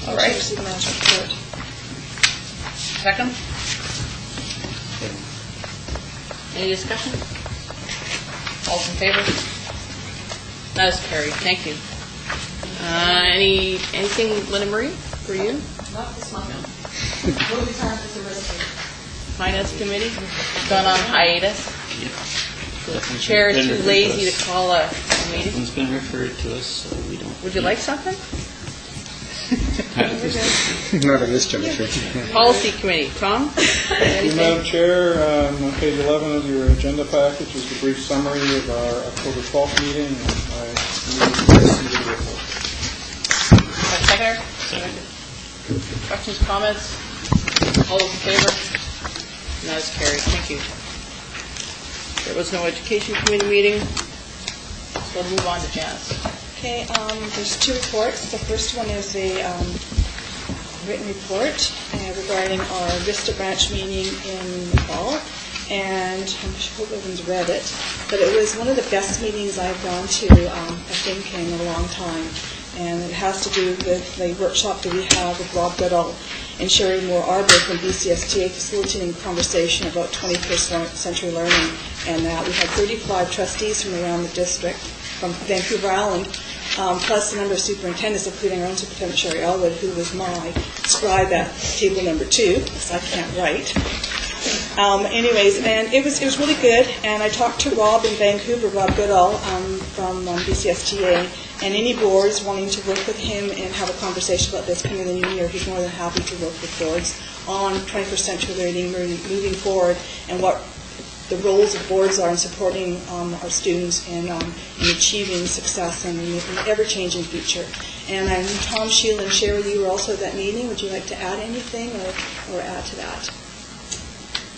All right. Second? Any discussion? All in favor? That is carried. Thank you. Anything, Linda Marie, for you? Not this month. What do we have as a resolution? Finance Committee, gone on hiatus. The chair is too lazy to call a meeting. It's been referred to us, so we don't. Would you like something? Not at this juncture. Policy Committee, Tom? Madam Chair, on page 11 of your agenda package is the brief summary of our October 12th meeting, and I move to receive the report. Seconder? Questions, comments? All those in favor? And that is carried. Thank you. There was no Education Committee meeting, so we'll move on to Janice. Okay, there's two reports. The first one is a written report regarding our Vista Branch meeting in the fall, and I hope everyone's read it, but it was one of the best meetings I've gone to, I think, in a long time, and it has to do with the workshop that we have with Rob Goodall and Sherry Moore-Arbor from BCSTA facilitating conversation about 21st century learning, and that we had 35 trustees from around the district, from Vancouver Island, plus a number of superintendents, including our own superintendent, Sherry Elwood, who was my scribe at table number 2, because I can't write. Anyways, and it was really good, and I talked to Rob in Vancouver, Rob Goodall from BCSTA, and any boards wanting to work with him and have a conversation about this coming in the new year, he's more than happy to work with boards on 21st century learning, moving forward, and what the roles of boards are in supporting our students and achieving success in the ever-changing future. And Tom, Sheila, and Sherry, you were also at that meeting. Would you like to add anything or add to that?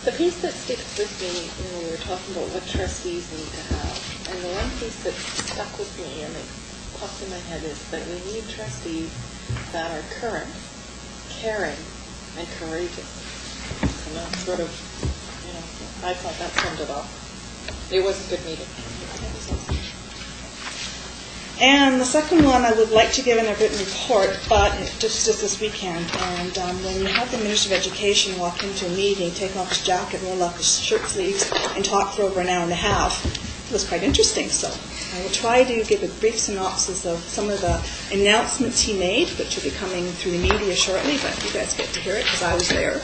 The piece that sticks with me, we were talking about what trustees need to have, and the one piece that stuck with me and it popped in my head is that we need trustees that are current, caring, and courageous. And that's sort of, I thought that summed it up. It was a good meeting. And the second one I would like to give in a written report, but just this weekend. And when you have the Minister of Education walk into a meeting, take off his jacket, roll up his shirt sleeves, and talk for over an hour and a half, it was quite interesting. So I will try to give a brief synopsis of some of the announcements he made, which will be coming through the media shortly, but you guys get to hear it because I was there.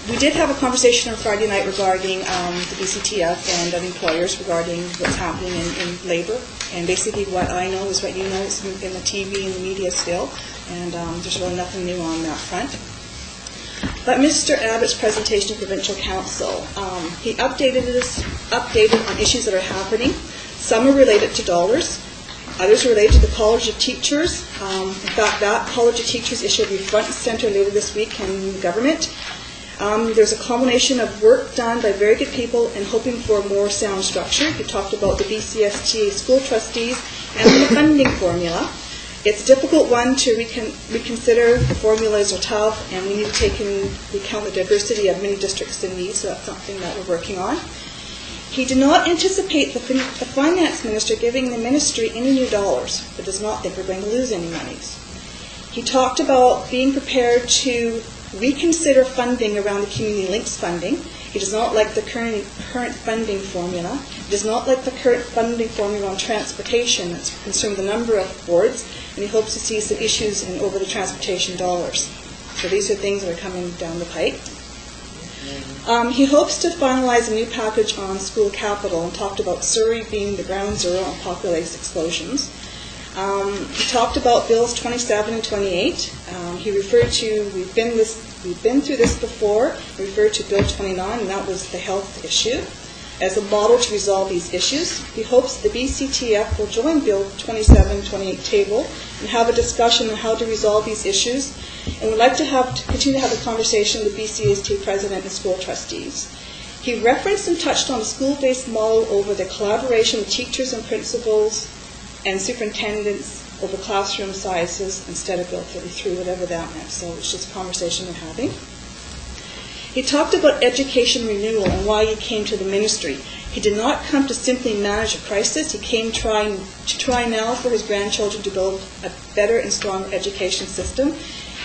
We did have a conversation on Friday night regarding the BCTF and of employers regarding what's happening in labor. And basically what I know is what you know is in the TV and the media still. And there's really nothing new on that front. But Mr. Abbott's presentation to Provincial Council, he updated on issues that are happening. Some are related to dollars. Others relate to the College of Teachers. In fact, that College of Teachers issue will be front and center later this week in government. There's a combination of work done by very good people and hoping for a more sound structure. You talked about the BCSTA school trustees and the funding formula. It's a difficult one to reconsider. The formulas are tough, and we need to take into account the diversity of many districts in need, so that's something that we're working on. He did not anticipate the finance minister giving the ministry any new dollars, but does not think we're going to lose any monies. He talked about being prepared to reconsider funding around the Community Links funding. He does not like the current funding formula. He does not like the current funding formula on transportation. It's concerned with the number of boards, and he hopes to see some issues over the transportation dollars. So these are things that are coming down the pike. He hopes to finalize a new package on school capital and talked about Surrey being the ground zero on population explosions. He talked about Bills 27 and 28. He referred to, we've been through this before, he referred to Bill 29, and that was the health issue, as a model to resolve these issues. He hopes the BCTF will join Bill 27 and 28 table and have a discussion on how to resolve these issues, and would like to continue to have a conversation with the BCST president and school trustees. He referenced and touched on the school-based model over the collaboration with teachers and principals and superintendents over classroom sizes instead of Bill 33, whatever that meant. So it's just a conversation we're having. He talked about education renewal and why he came to the ministry. He did not come to simply manage a crisis. He came to try now for his grandchildren to build a better and stronger education system.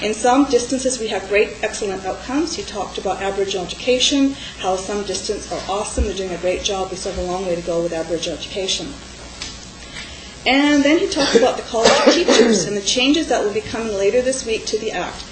In some distances, we have great, excellent outcomes. He talked about Aboriginal education, how some districts are awesome. They're doing a great job. We still have a long way to go with Aboriginal education. And then he talked about the College of Teachers and the changes that will be coming later this week to the Act.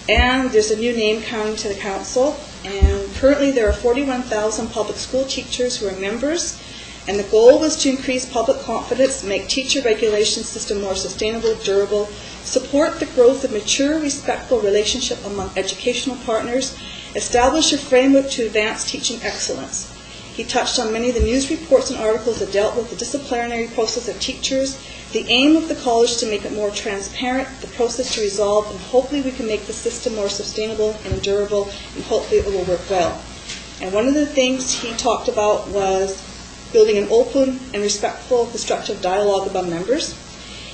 And there's a new name coming to the Council. And currently there are 41,000 public school teachers who are members. And the goal was to increase public confidence, make teacher regulation system more sustainable, durable, support the growth of mature, respectful relationship among educational partners, establish a framework to advance teaching excellence. He touched on many of the news reports and articles that dealt with the disciplinary process of teachers, the aim of the college to make it more transparent, the process to resolve, and hopefully we can make the system more sustainable and durable, and hopefully it will work well. And one of the things he talked about was building an open and respectful, constructive dialogue among members.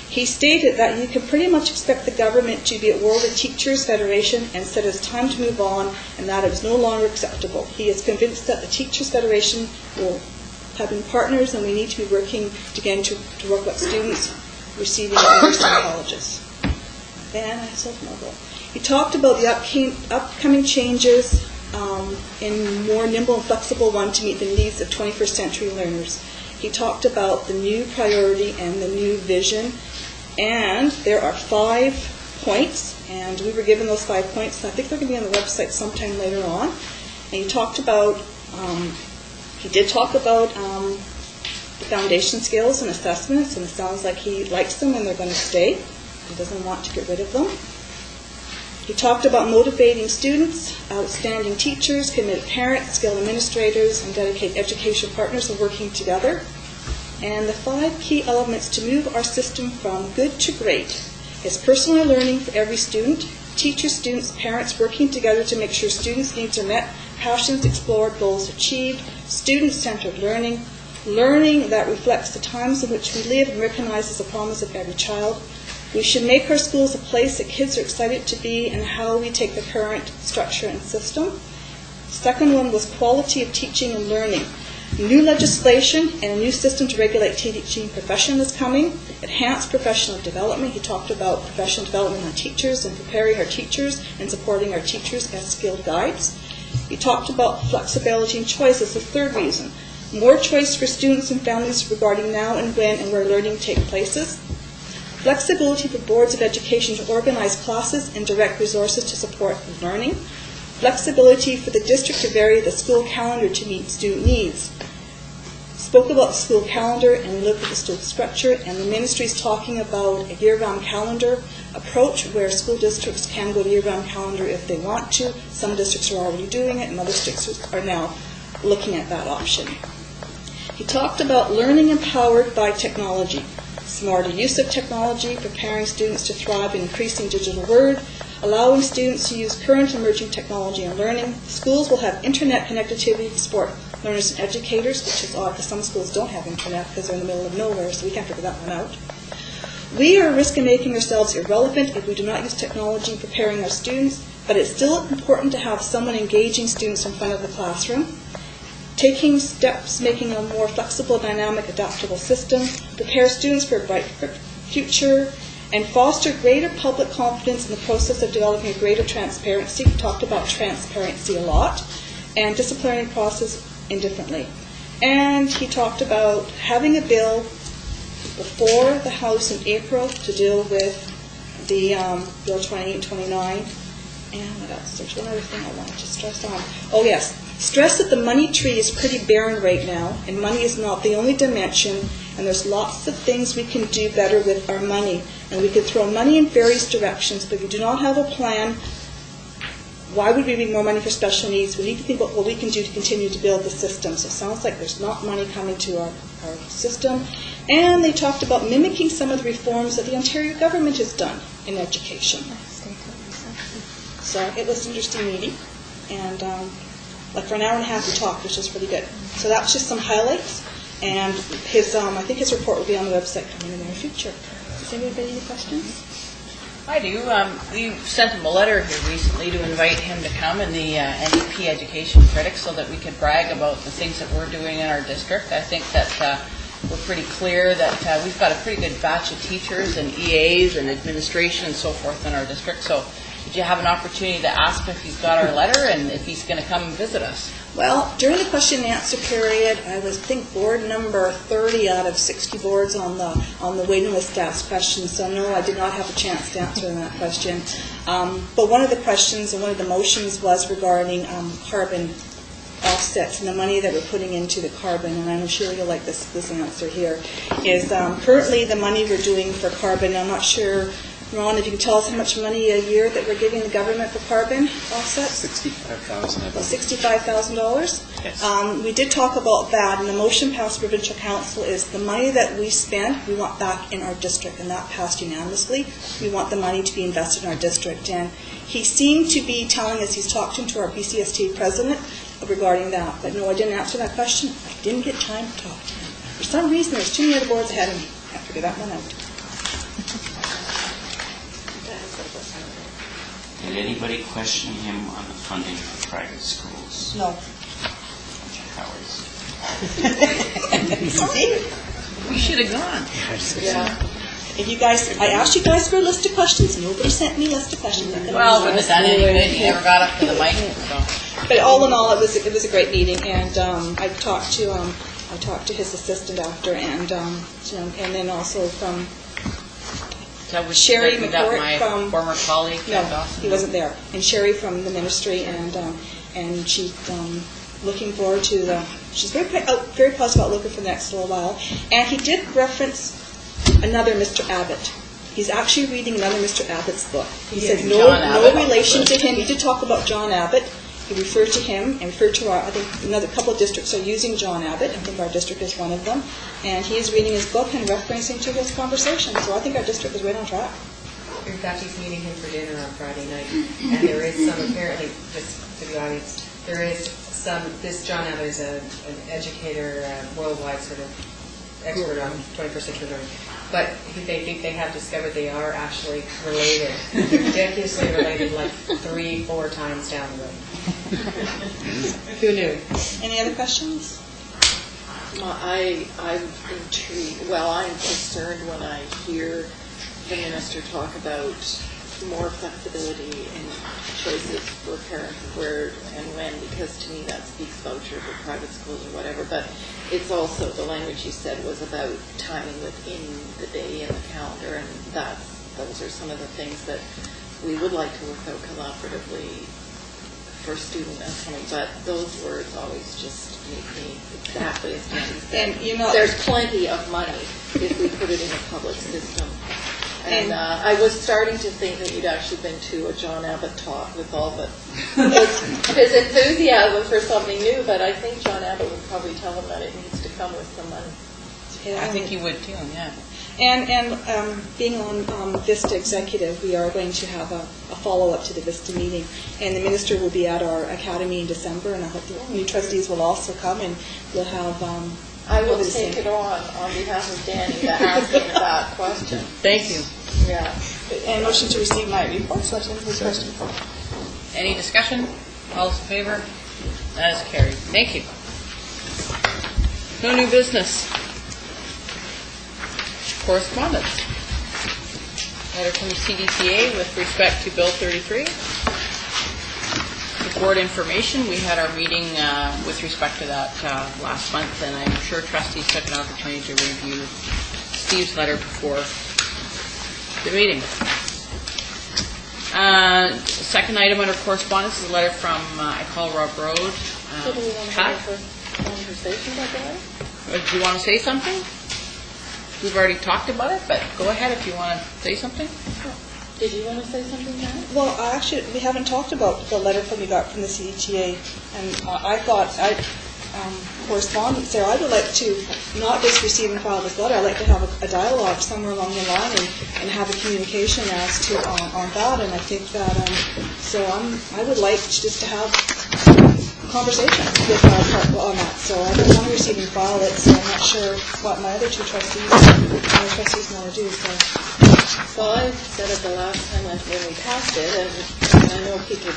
He stated that you can pretty much expect the government to be at war with Teachers Federation and said it's time to move on and that it is no longer acceptable. He is convinced that the Teachers Federation will have been partners and we need to be working again to work with students receiving university colleges. Then he talked about the upcoming changes in more nimble and flexible one to meet the needs of 21st century learners. He talked about the new priority and the new vision. And there are 5 points, and we were given those 5 points, and I think they're going to be on the website sometime later on. And he talked about, he did talk about the foundation skills and assessments, and it sounds like he likes them and they're going to stay. He doesn't want to get rid of them. He talked about motivating students, outstanding teachers, committed parents, skilled administrators, and dedicated education partners are working together. And the 5 key elements to move our system from good to great is personal learning for every student, teachers, students, parents working together to make sure students' needs are met, passions explored, goals achieved, student-centered learning, learning that reflects the times in which we live and recognizes the promise of every child. We should make our schools a place that kids are excited to be and how we take the current structure and system. Second one was quality of teaching and learning. New legislation and a new system to regulate teaching profession is coming. Enhanced professional development. He talked about professional development on teachers and preparing our teachers and supporting our teachers as skilled guides. He talked about flexibility and choice as the third reason. More choice for students and families regarding now and when and where learning takes places. Flexibility for boards of education to organize classes and direct resources to support learning. Flexibility for the district to vary the school calendar to meet student needs. Spoke about the school calendar and we looked at the school structure, and the ministry is talking about a year-round calendar approach where school districts can go to year-round calendar if they want to. Some districts are already doing it and other districts are now looking at that option. He talked about learning empowered by technology. smarter use of technology, preparing students to thrive in increasing digital world, allowing students to use current emerging technology in learning. Schools will have internet connectivity to support learners and educators, which is odd because some schools don't have internet because they're in the middle of nowhere, so we can't figure that one out. We are at risk of making ourselves irrelevant if we do not use technology in preparing our students, but it's still important to have someone engaging students in front of the classroom, taking steps, making a more flexible, dynamic, adaptable system, prepare students for a bright future, and foster greater public confidence in the process of developing a greater transparency. We talked about transparency a lot, and disciplinary process indifferently. And he talked about having a bill before the House in April to deal with the Bill 2829. And what else? There's one other thing I wanted to stress on. Oh, yes. Stress that the money tree is pretty barren right now, and money is not the only dimension, and there's lots of things we can do better with our money. And we could throw money in various directions, but if we do not have a plan, why would we need more money for special needs? We need to think about what we can do to continue to build the system. So it sounds like there's not money coming to our system. And they talked about mimicking some of the reforms that the Ontario government has done in education. So it was an interesting meeting. And like for an hour and a half we talked, which was really good. So that was just some highlights. And his, I think his report will be on the website coming in the near future. Does anybody have any questions? I do. We sent him a letter here recently to invite him to come and the NDP Education Critics so that we could brag about the things that we're doing in our district. I think that we're pretty clear that we've got a pretty good batch of teachers and EAs and administration and so forth in our district. So did you have an opportunity to ask him if he's got our letter and if he's going to come and visit us? Well, during the question and answer period, I was, I think, board number 30 out of 60 boards on the waiting list to ask questions. So no, I did not have a chance to answer that question. But one of the questions and one of the motions was regarding carbon offsets and the money that we're putting into the carbon. And I'm sure you'll like this answer here. Is currently the money we're doing for carbon. I'm not sure. Ron, if you can tell us how much money a year that we're giving the government for carbon offsets? $65,000. About $65,000. Yes. We did talk about that, and the motion passed provincial council is the money that we spend, we want back in our district, and that passed unanimously. We want the money to be invested in our district, and he seemed to be telling us he's talking to our BCST president regarding that. But no, I didn't answer that question. I didn't get time to talk to him. For some reason, there's too many other boards ahead of me. I figured that one out. Did anybody question him on the funding for private schools? No. Cowards. We should have gone. Yeah. If you guys, I asked you guys for a list of questions. Nobody sent me a list of questions. Well, wouldn't have done anything. He never got up to the mic. So. But all in all, it was a great meeting, and I talked to his assistant after, and and then also from That was Sherry that got McCourt my from former colleague. No, Dawson. he wasn't there. And Sherry from the ministry, and she's looking forward to the. She's very positive about looking for the next little while. And he did reference another Mr. Abbott. He's actually reading another Mr. Abbott's book. He said no relation to him. He did talk about John Abbott. He referred to him and referred to our, I think another couple of districts are using John Abbott. I think our district is one of them. And he is reading his book and referencing to his conversation. So I think our district is right on track. In fact, he's meeting him for dinner on Friday night. And there is some, apparently, just to the audience, there is some, this John Abbott is an educator, worldwide sort of expert on 21st century learning. But they think they have discovered they are actually related, ridiculously related, like 3-4 times down the road. Who knew? Any other questions? I'm intrigued. Well, I'm concerned when I hear the minister talk about more flexibility in choices for parents where and when, because to me that speaks voucher for private schools or whatever. But it's also, the language you said was about timing within the day and the calendar, and those are some of the things that we would like to work out collaboratively for student autonomy. But those words always just make me exactly as Candy said. And there's plenty of money if we put it in a public system. And I was starting to think that you'd actually been to a John Abbott talk with all the his enthusiasm for something new, but I think John Abbott would probably tell him that it needs to come with some money. I think he would too, yeah. And being on VISTA Executive, we are going to have a follow-up to the VISTA meeting. And the minister will be at our academy in December, and I hope the new trustees will also come, and we'll have... I will take it on behalf of Danny to ask him that question. Thank you. Yeah. And motion to receive my report, so that's the question. Any discussion? All those in favor? That is carried. Thank you. No new business. Correspondence. Letter from the CDTA with respect to Bill 33. The board information, we had our meeting with respect to that last month, and I'm sure trustees took an opportunity to review Steve's letter before the meeting. Second item under correspondence is a letter from Call Rob Road. So do we want to have a conversation about that? Do you want to say something? We've already talked about it, but go ahead if you want to say something. Did you want to say something, Matt? Well, actually, we haven't talked about the letter we got from the CDTA, and I thought correspondence there. I would like to not just receive and file this letter. I'd like to have a dialogue somewhere along the line and have a communication as to on that. And I think that I would like just to have conversation with our on that. So I don't want to receive and file it. So I'm not sure what my other two trustees want to do. Well, I said it the last time when we passed it, and I know people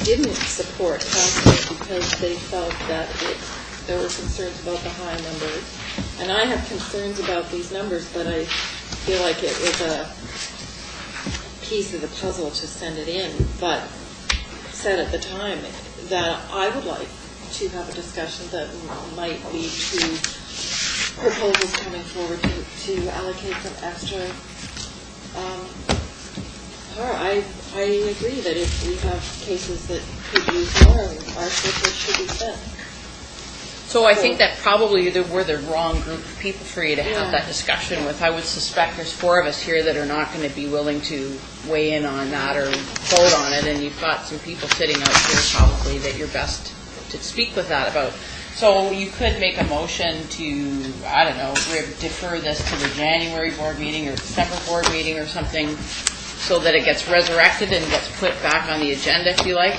didn't support passing it because they felt that there were concerns about the high numbers. And I have concerns about these numbers, but I feel like it was a piece of the puzzle to send it in. But said at the time that I would like to have a discussion that might lead to proposals coming forward to allocate some extra. I agree that if we have cases that could use more, our surplus should be spent. So I think that probably we're the wrong group of people for you to have that discussion with. I would suspect there's 4 of us here that are not going to be willing to weigh in on that or vote on it, and you've got some people sitting out here probably that you're best to speak with that about. So you could make a motion to, I don't know, defer this to the January board meeting or December board meeting or something so that it gets resurrected and gets put back on the agenda, if you like.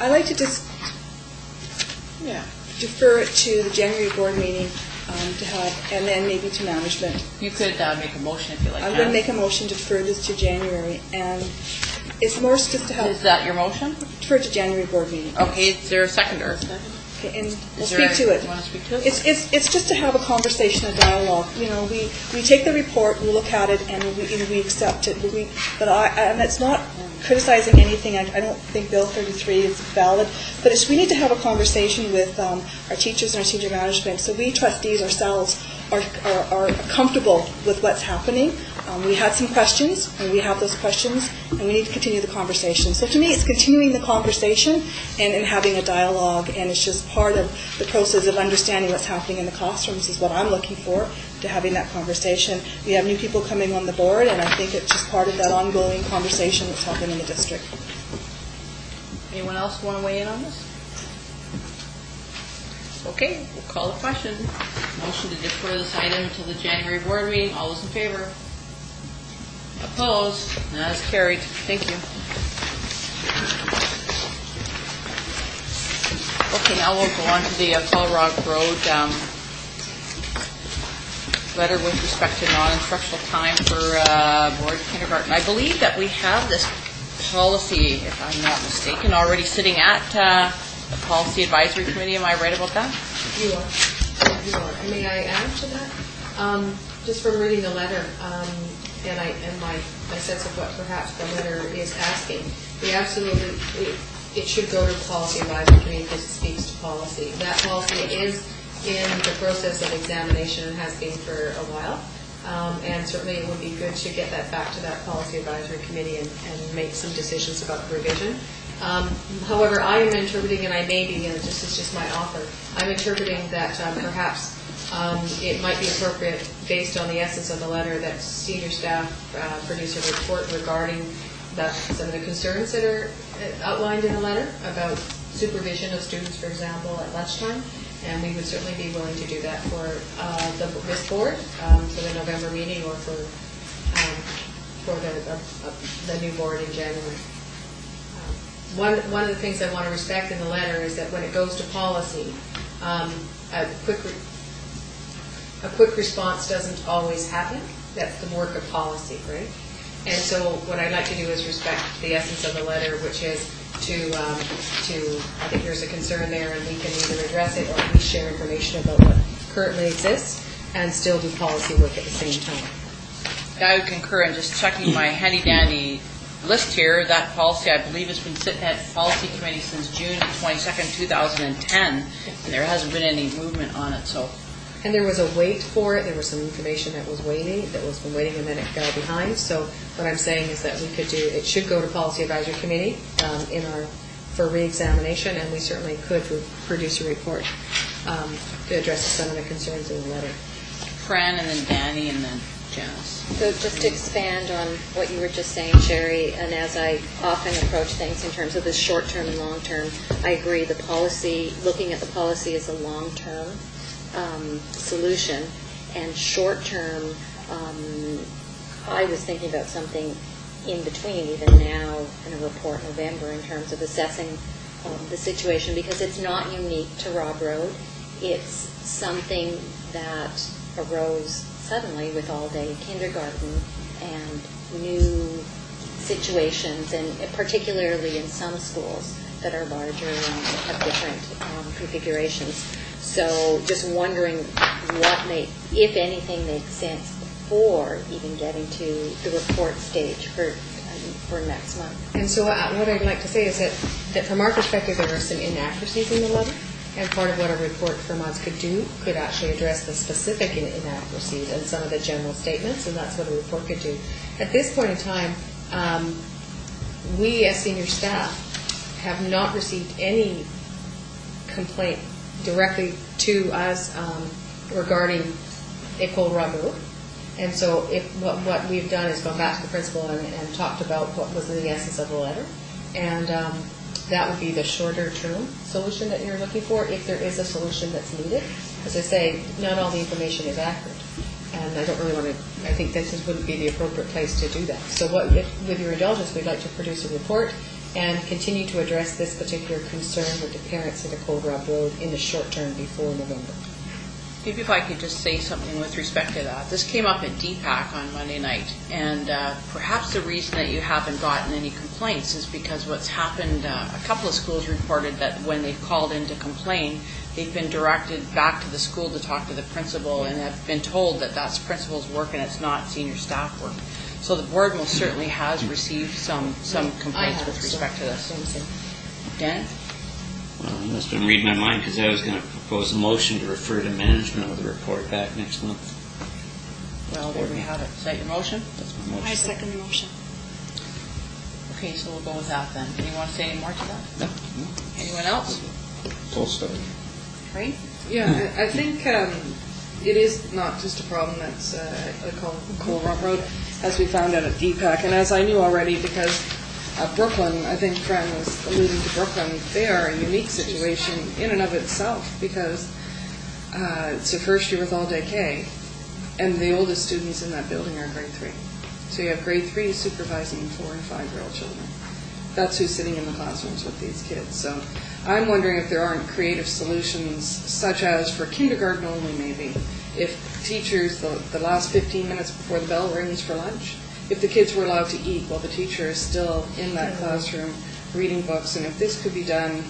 I like to just defer it to the January board meeting to have, and then maybe to management. You could make a motion if you like. I'm going to make a motion to defer this to January, and it's more just to have... Is that your motion? Defer to January board meeting. Okay, is there a seconder? Okay, and we'll speak to it. You want to speak to it? It's just to have a conversation, a dialogue. You know, we take the report, we look at it, and we accept it. And it's not criticizing anything. I don't think Bill 33 is valid, but we need to have a conversation with our teachers and our senior management. So we trustees ourselves are comfortable with what's happening. We had some questions, and we have those questions, and we need to continue the conversation. So to me, it's continuing the conversation and having a dialogue, and it's just part of the process of understanding what's happening in the classrooms is what I'm looking for, to having that conversation. We have new people coming on the board, and I think it's just part of that ongoing conversation that's happening in the district. Anyone else want to weigh in on this? Okay, we'll call the question. Motion to defer this item to the January board meeting. All those in favor? Opposed? That is carried. Thank you. Okay, now we'll go on to the Colorado Road letter with respect to non-instructional time for board kindergarten. I believe that we have this policy, if I'm not mistaken, already sitting at the Policy Advisory Committee. Am I right about that? You are. May I add to that? Just from reading the letter, and my sense of what perhaps the letter is asking, we absolutely, it should go to the Policy Advisory Committee because it speaks to policy. That policy is in the process of examination and has been for a while. And certainly it would be good to get that back to that Policy Advisory Committee and make some decisions about the revision. However, I am interpreting, and I may be, and this is just my offer, I'm interpreting that perhaps it might be appropriate, based on the essence of the letter, that senior staff produce a report regarding some of the concerns that are outlined in the letter about supervision of students, for example, at lunchtime, And we would certainly be willing to do that for this board, for the November meeting, or for the new board in January. One of the things I want to respect in the letter is that when it goes to policy, a quick response doesn't always happen. That's the work of policy, right? And so what I'd like to do is respect the essence of the letter, which is I think there's a concern there, and we can either address it or at least share information about what currently exists and still do policy work at the same time. I would concur, and just checking my handy-dandy list here, that policy, I believe, has been sitting at policy committee since June 22nd, 2010, and there hasn't been any movement on it, so. And there was a wait for it. There was some information that was waiting, and then it fell behind. So what I'm saying is that we could do, it should go to Policy Advisory Committee for re-examination, and we certainly could produce a report to address some of the concerns in the letter. Fran, and then Danny, and then Janice. So just to expand on what you were just saying, Sherry, and as I often approach things in terms of the short-term and long-term, I agree the policy, looking at the policy as a long-term solution, and short-term, I was thinking about something in between, even now in a report in November, in terms of assessing the situation, because it's not unique to Rob Road. It's something that arose suddenly with all-day kindergarten and new situations, and particularly in some schools that are larger and have different configurations. So just wondering what if anything, makes sense before even getting to the report stage for next month. And so what I'd like to say is that from our perspective, there are some inaccuracies in the letter, and part of what a report from us could actually address the specific inaccuracies and some of the general statements, and that's what a report could do. At this point in time, we as senior staff have not received any complaint directly to us regarding École Rob Road. And so what we've done is gone back to the principal and talked about what was in the essence of the letter. And that would be the shorter term solution that you're looking for, if there is a solution that's needed. As I say, not all the information is accurate. And I don't really want to, I think this wouldn't be the appropriate place to do that. So with your indulgence, we'd like to produce a report and continue to address this particular concern with the parents at École Rob Road in the short term before November. Maybe if I could just say something with respect to that. This came up at DPAC on Monday night, and perhaps the reason that you haven't gotten any complaints is because what's happened, a couple of schools reported that when they've called in to complain, they've been directed back to the school to talk to the principal and have been told that that's principal's work and it's not senior staff work. So the board most certainly has received some complaints with respect to this. Dan? Well, you must have been reading my mind, because I was going to propose a motion to refer to management of the report back next month. Well, there we have it. Is that your motion? That's my motion. I second the motion. Okay, so we'll go with that then. Anyone want to say any more to that? No. Anyone else? Full study. Right? Yeah, I think it is not just a problem that's École Rob Road, as we found out at DPAC, and as I knew already, because Brooklyn, I think Fran was alluding to Brooklyn, they are a unique situation in and of itself, because it's a first year with all-day K, and the oldest students in that building are grade 3. So you have grade 3 supervising 4- and 5-year-old children. That's who's sitting in the classrooms with these kids. So I'm wondering if there aren't creative solutions, such as for kindergarten only maybe, if teachers, the last 15 minutes before the bell rings for lunch, if the kids were allowed to eat while the teacher is still in that classroom reading books, and if this could be done.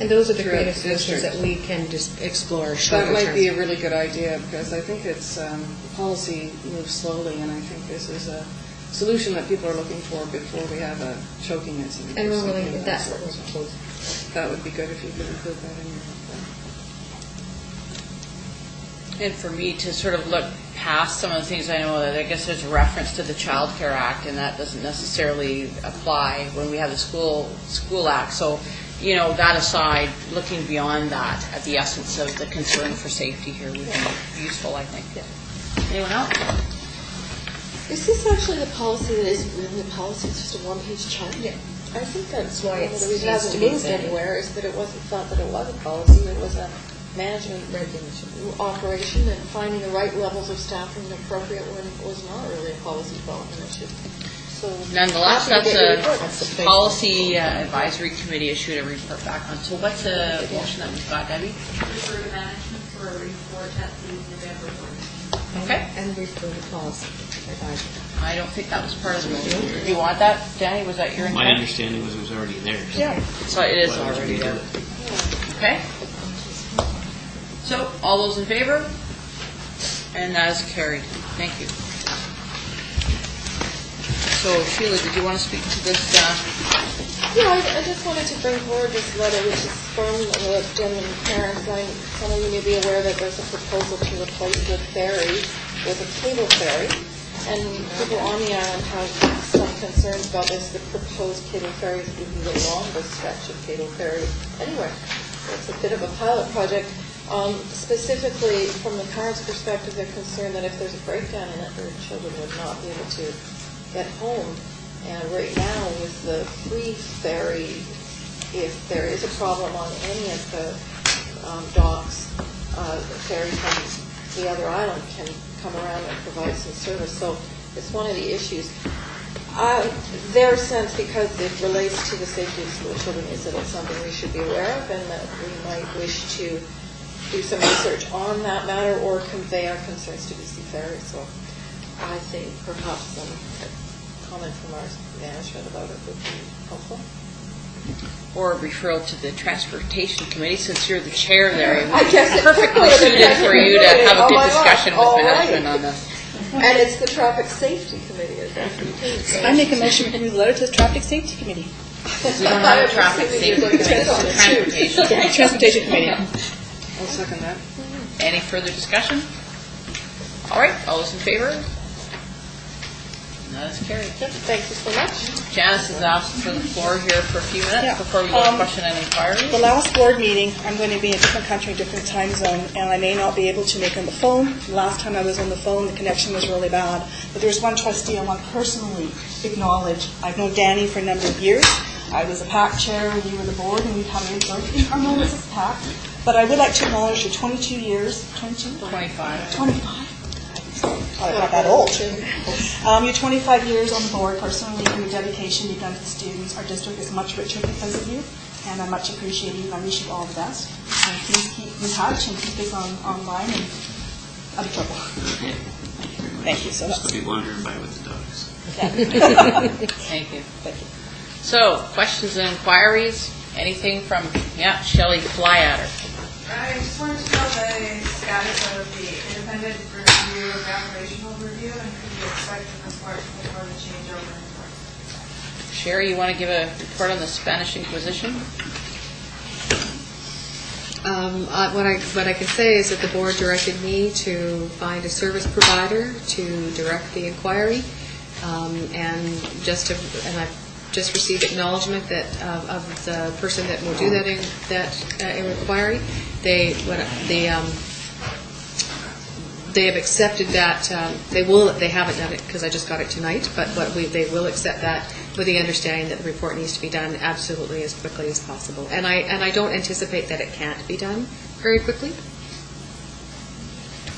And those are the creative solutions that we can just explore. That might be a really good idea, because I think it's policy moves slowly, and I think this is a solution that people are looking for before we have a choking incident. And we're willing, that's what was proposed. That would be good if you could include that in your report. And for me to sort of look past some of the things, I know that I guess there's a reference to the Child Care Act, and that doesn't necessarily apply when we have the School Act. So, you know, that aside, looking beyond that at the essence of the concern for safety here would be useful, I think. Anyone else? Is this actually the policy that is really a policy? It's just a one-page chart? Yeah. I think that's why one it's of the reasons it needs to hasn't be moved examined. anywhere, is that it wasn't thought that it was a policy, it was a management operation and finding the right levels of staffing appropriate when it was not really a policy development issue. So Nonetheless, happy to that's get your report. a policy advisory committee issued a report back on. So what's the motion that we've got, Debbie? Refer to management for a report at the November board. Okay. And refer to policy advisory. I don't think that was part of the motion. Do you want that, Danny? Was that your intent? My understanding was it was already there. so Yeah. So it is why would already we do there. it? Okay. So, all those in favor? And that is carried. Thank you. So, Sheila, did you want to speak to this? Yeah, I just wanted to bring forward this letter, which is from the Denman parents. Some of you may be aware that there's a proposal to replace the ferry with a cable ferry. And people on the island have some concerns about this. The proposed cable ferry would be the longest stretch of cable ferry anywhere. So it's a bit of a pilot project. Specifically, from the parents' perspective, they're concerned that if there's a breakdown in it, their children would not be able to get home. And right now, with the free ferry, if there is a problem on any of the docks, the ferry from the other island can come around and provide some service. So it's one of the issues. Their sense, because it relates to the safety of school children, is that it's something we should be aware of and that we might wish to do some research on that matter or convey our concerns to BC Ferry. So I think perhaps some comment from our management about it would be helpful. Or a referral to the Transportation Committee, since you're the chair there. I guess it's perfectly suited for you to have a Oh good my discussion God. with All management right. on this. And it's the Traffic Safety Committee, is that too? I make a motion to move the letter to the Traffic Safety Committee. We don't have a traffic safety committee, it's the Transportation Committee. Transportation Committee. I'll second that. Any further discussion? All right, all those in favor? That is carried. Thank you so much. Janice has asked for the floor here for a few minutes Yeah. before we go to question and inquiry. The last board meeting, I'm going to be in a different country, different time zone, and I may not be able to make on the phone. The last time I was on the phone, the connection was really bad. But there's one trustee I want to personally acknowledge. I've known Danny for a number of years. I was a PAC chair when you were the board, and we've had a very our moments as PAC. But I would like to acknowledge your 22 years, 22? 25. 25. I'm not that old. Your 25 years on the board, personally, and your dedication you've done to the students. Our district is much richer because of you, and I much appreciate you, and I wish you all the best. And please keep in touch and keep us online and out of trouble. Okay. Thank you so much. Just be wandering by with the dogs. Thank you. So, questions and inquiries? Anything from, Shelley, fly at her. I just wanted to know the status of the independent review of the operational review and could we expect a report before the changeover report? Sherry, you want to give a report on the Spanish Inquisition? What I can say is that the board directed me to find a service provider to direct the inquiry, and I've just received acknowledgement that of the person that will do that inquiry. They have accepted that they haven't done it because I just got it tonight, but they will accept that with the understanding that the report needs to be done absolutely as quickly as possible. And I don't anticipate that it can't be done very quickly.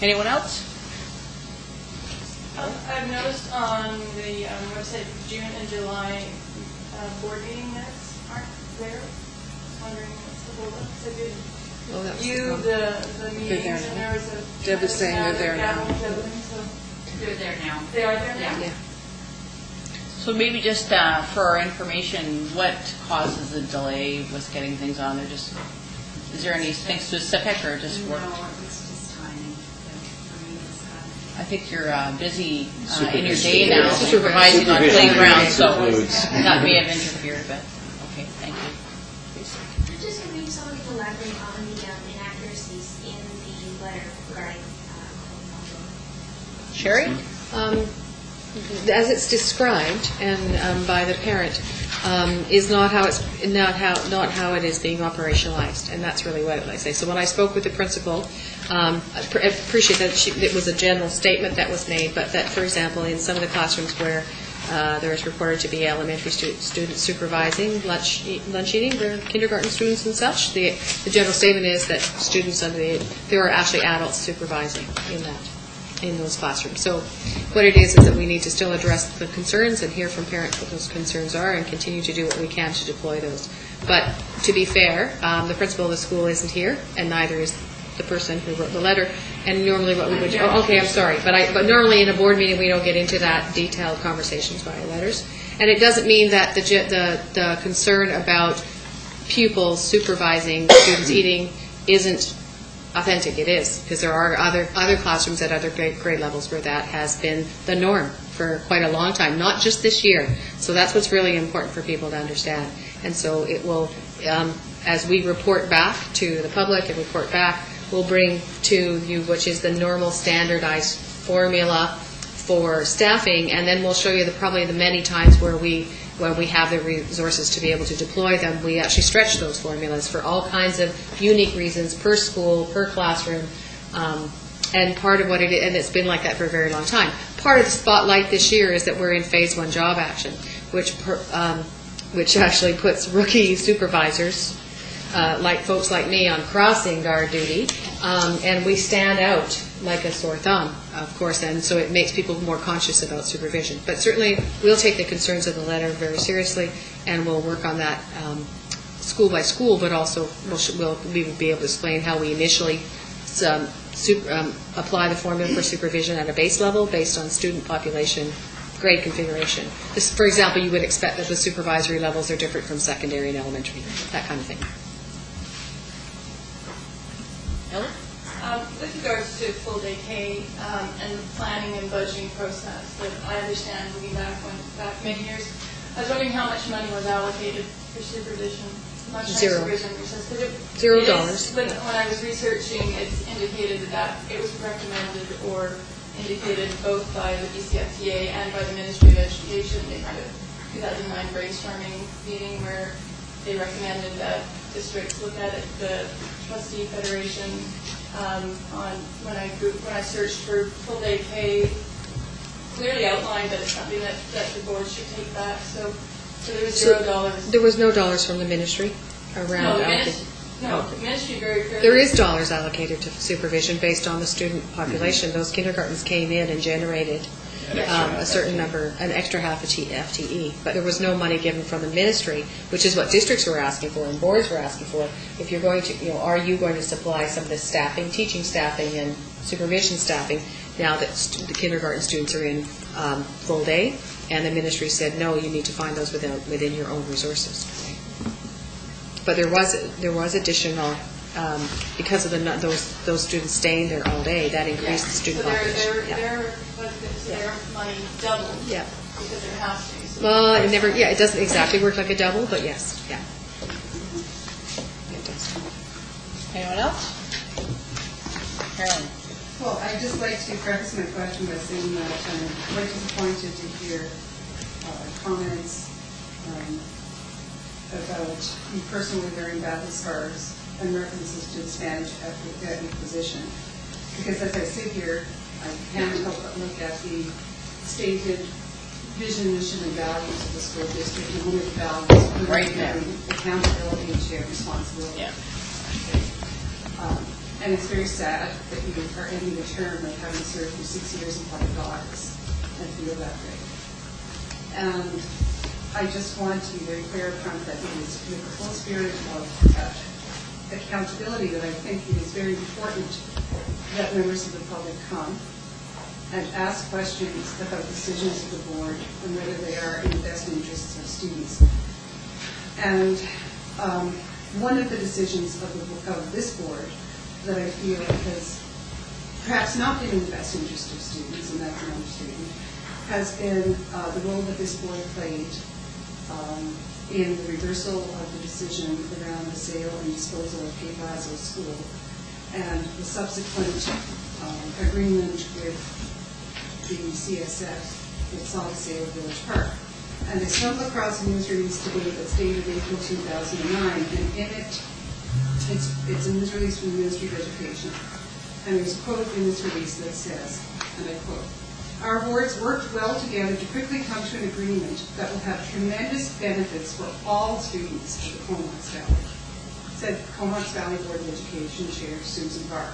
Anyone else? I've noticed on the website June and July board meeting minutes aren't there. Wondering what's the hold up. So did Oh, that was you the the They're meetings there and now. there was a Deb is saying they're there now. They're there now. They are there now. Yeah. So maybe just for our information, what causes the delay with getting things on there? Just, is there anything specific or just work? No, it's just timing. I mean, it's kind of- I think you're busy in your day now, supervising on Supervision. playground, so Supervision. that may have interfered, but, okay, thank you. Just wondering if someone could elaborate on the inaccuracies in the letter regarding Sherry? As it's described and by the parent, is not how it is being operationalized, and that's really what I say. So when I spoke with the principal, I appreciate that it was a general statement that was made, but that, for example, in some of the classrooms where There is reported to be elementary students supervising lunch eating for kindergarten students and such. The general statement is that students under the age, there are actually adults supervising in those classrooms. So what it is that we need to still address the concerns and hear from parents what those concerns are and continue to do what we can to deploy those. But to be fair, the principal of the school isn't here, and neither is the person who wrote the letter. And normally what we would, okay, I'm sorry, but normally in a board meeting we don't get into that detailed conversations via letters. And it doesn't mean that the concern about pupils supervising students eating isn't authentic. It is, because there are other classrooms at other grade levels where that has been the norm for quite a long time, not just this year. So that's what's really important for people to understand. And so it will, as we report back to the public and report back, we'll bring to you which is the normal standardized formula for staffing, and then we'll show you probably the many times where when we have the resources to be able to deploy them, we actually stretch those formulas for all kinds of unique reasons per school, per classroom, and part of what it is, and it's been like that for a very long time. Part of the spotlight this year is that we're in phase 1 job action, which actually puts rookie supervisors, like folks like me, on crossing guard duty, and we stand out like a sore thumb, of course, and so it makes people more conscious about supervision. But certainly, we'll take the concerns of the letter very seriously, and we'll work on that school by school, but also we will be able to explain how we initially apply the formula for supervision at a base level based on student population, grade configuration. This, for example, you would expect that the supervisory levels are different from secondary and elementary, that kind of thing. With regards to full day K and the planning and budgeting process that I understand moving back many years, I was wondering how much money was allocated for supervision? Zero. $0. When I was researching, it's indicated that it was recommended or indicated both by the BCFTA and by the Ministry of Education. They had a 2009 brainstorming meeting where they recommended that districts look at it. The trustee federation when I searched for full day K clearly outlined that it's something that the board should take back. So there was $0. There was no dollars from the ministry around. The ministry very clearly. There is dollars allocated to supervision based on the student population. Those kindergartens came in and generated a certain number, an extra half a FTE, but there was no money given from the ministry, which is what districts were asking for and boards were asking for. If you're going to, are you going to supply some of this staffing, teaching staffing and supervision staffing, now that the kindergarten students are in full day? And the ministry said, no, you need to find those within your own resources. But there was additional, because of those students staying there all day, that increased the student population. Their money doubled. Yeah. Because there has to be. Well, it doesn't exactly work like a double, but yes, yeah. It does. Anyone else? Carolyn. Well, I'd just like to preface my question by saying that I'm quite disappointed to hear comments about you personally wearing battle scars and references to the Spanish ethnic position. Because as I sit here, I can't help but look at the stated vision, mission, and values of the school district, and one of the values right now, accountability and shared responsibility. Yeah. And it's very sad that you are ending the term of having served for 6 years in public office and feel that way. And I just want to be very clear up front that it is with the full spirit of accountability that I think it is very important that members of the public come and ask questions about decisions of the board and whether they are in the best interests of students. And one of the decisions of this board that I feel has perhaps not been in the best interest of students, and that's an understatement, has been the role that this board played in the reversal of the decision around the sale and disposal of Cape Lazo School and the subsequent agreement with the CSF that saw the sale of Village Park. And I stumbled across a news release today that's dated April 2009, and in it, it's a news release from the Ministry of Education. And there's a quote in this release that says, and I quote, Our boards worked well together to quickly come to an agreement that will have tremendous benefits for all students of the Comox Valley, said Comox Valley Board of Education Chair Susan Barr.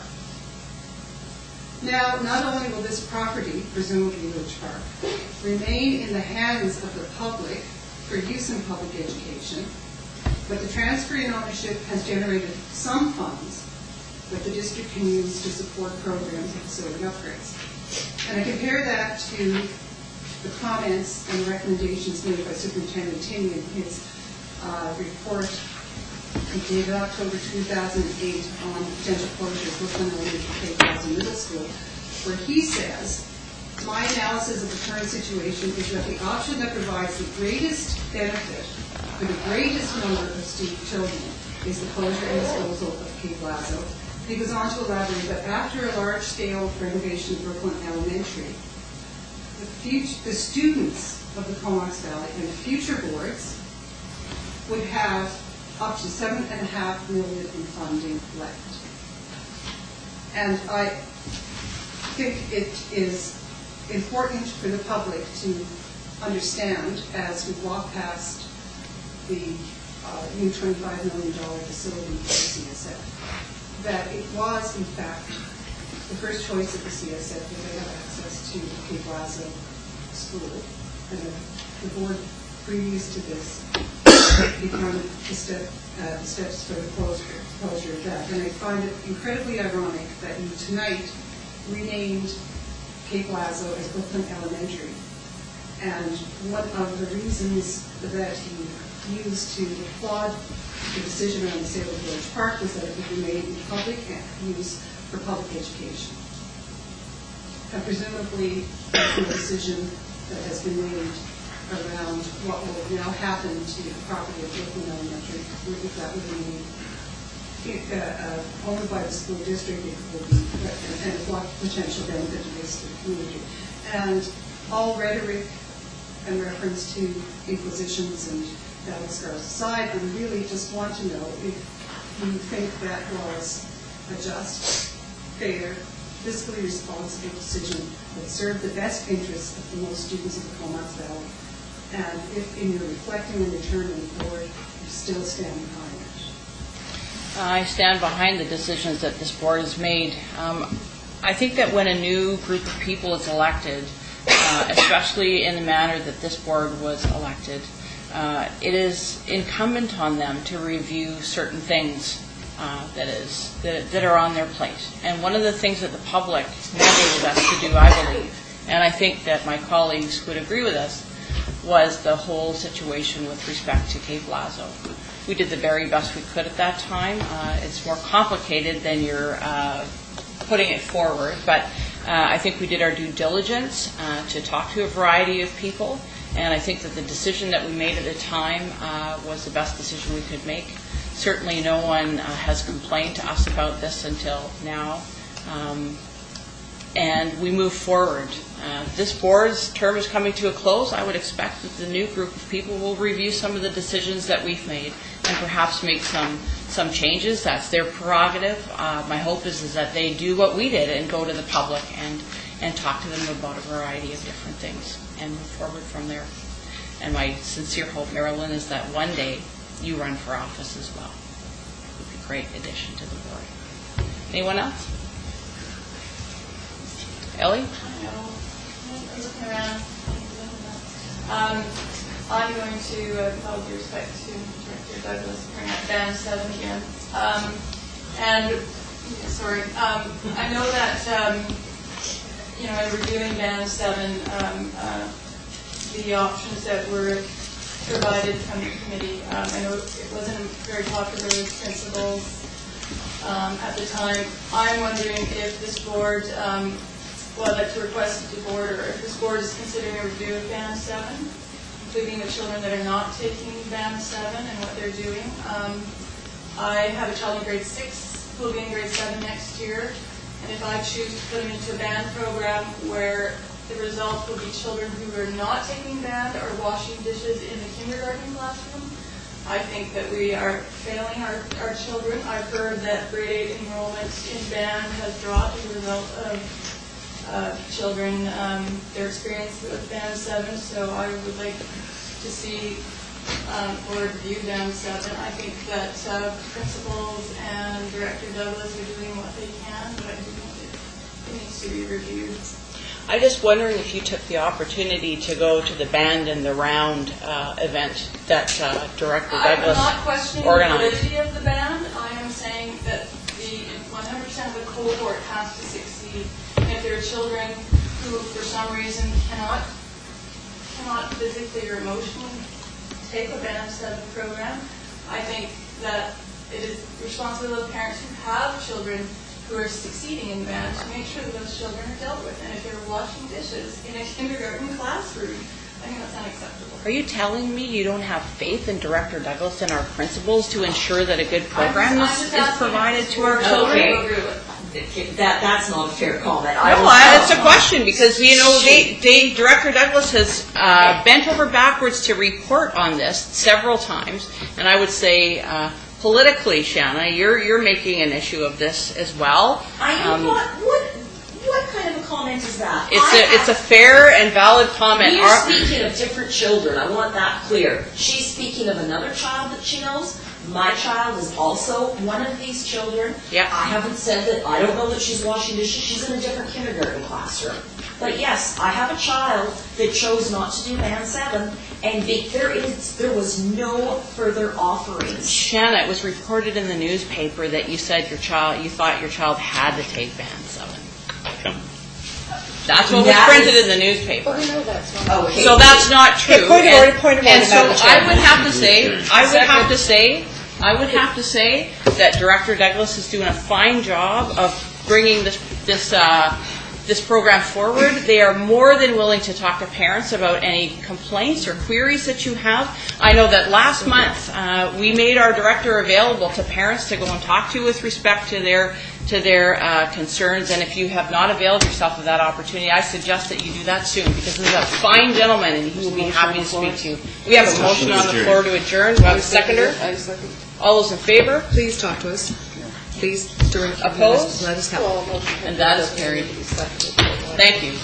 Now, not only will this property, presumably Village Park, remain in the hands of the public for use in public education, but the transfer in ownership has generated some funds that the district can use to support programs and facility upgrades. And I compare that to the comments and recommendations made by Superintendent Tinney in his report dated October 2008 on potential closure of Brooklyn Elementary K-12 Middle School, where he says, my analysis of the current situation is that the option that provides the greatest benefit for the greatest number of children is the closure and disposal of Cape Lazo. He goes on to elaborate that after a large-scale renovation of Brooklyn Elementary, the students of the Comox Valley and future boards would have up to $7.5 million in funding left. And I think it is important for the public to understand as we walk past the new $25 million facility for the CSF, that it was, in fact, the first choice of the CSF that they have access to Cape Lazo School. And the board previous to this began the steps for the closure of that. And I find it incredibly ironic that you tonight renamed Cape Lazo as Brooklyn Elementary. And one of the reasons that you used to applaud the decision on the sale of Village Park was that it would be made in public use for public education. And presumably, the decision that has been made around what will now happen to the property of Brooklyn Elementary, if that would be owned by the school district, it will be and what potential benefit it is to the community. And all rhetoric and reference to inquisitions and battle scars aside, I really just want to know if you think that was a just, fair, fiscally responsible decision that served the best interests of the most students of the Comox Valley, and if in your reflecting and determining board, you still stand behind it. I stand behind the decisions that this board has made. I think that when a new group of people is elected, especially in the manner that this board was elected, it is incumbent on them to review certain things that are on their plate. And one of the things that the public mandated us to do, I believe, and I think that my colleagues would agree with us, was the whole situation with respect to Cape Lazo. We did the very best we could at that time. It's more complicated than you're putting it forward, but I think we did our due diligence to talk to a variety of people, and I think that the decision that we made at the time was the best decision we could make. Certainly no one has complained to us about this until now, and we move forward. This board's term is coming to a close. I would expect that the new group of people will review some of the decisions that we've made and perhaps make some changes. That's their prerogative. My hope is that they do what we did and go to the public and talk to them about a variety of different things and move forward from there. And my sincere hope, Marilyn, is that one day you run for office as well. It would be a great addition to the board. Anyone else? Ellie? I'm looking around. I'm going to, with all due respect to Director Douglas, bring up Band 7 again. I know that, in reviewing Band 7, the options that were provided from the committee, I know it wasn't very popular with principals at the time. I'm wondering if this board, I'd like to request the board, or if this board is considering a review of Band 7, including the children that are not taking Band 7 and what they're doing. I have a child in grade 6 who will be in grade 7 next year, and if I choose to put him into a band program where the result will be children who are not taking band or washing dishes in the kindergarten classroom, I think that we are failing our children. I've heard that grade 8 enrollment in band has dropped as a result of children, their experience with Band 7, so I would like to see or review Band 7. I think that principals and Director Douglas are doing what they can, but I do think it needs to be reviewed. I'm just wondering if you took the opportunity to go to the Band and the Round event that Director Douglas I'm not questioning organized. the validity of the band. I am saying that the 100% of the cohort has to succeed. And if there are children who, for some reason, cannot physically or emotionally take a Band 7 program, I think that it is the responsibility of parents who have children who are succeeding in band to make sure that those children are dealt with. And if they're washing dishes in a kindergarten classroom, I think that's unacceptable. Are you telling me you don't have faith in Director Douglas and our principals to ensure that a good program is provided to our children? That's not a fair comment. No, it's a question because Director Douglas has bent over backwards to report on this several times, and I would say politically, Shanna, you're making an issue of this as well. I am not. What kind of a comment is that? It's a fair and valid comment. We are speaking of different children. I want that clear. She's speaking of another child that she knows. My child is also one of these children. Yeah. I haven't said that. I don't know that she's washing dishes. She's in a different kindergarten classroom. But yes, I have a child that chose not to do Band 7, and there was no further offerings. Shanna, it was reported in the newspaper that you said you thought your child had to take Band 7. That's what was printed in the newspaper. Well, we know that's not. Okay. So that's not true. Point of order, And so Madam Chair. I would have to say that Director Douglas is doing a fine job of bringing this program forward. They are more than willing to talk to parents about any complaints or queries that you have. I know that last month we made our director available to parents to go and talk to with respect to their concerns, and if you have not availed yourself of that opportunity, I suggest that you do that soon, because this is a fine gentleman and he will be happy to speak to you. We have a motion on the floor to adjourn. Do I have a seconder? All those in favor? Please talk to us. Please, Opposed? let us help. And that is carried. Thank you.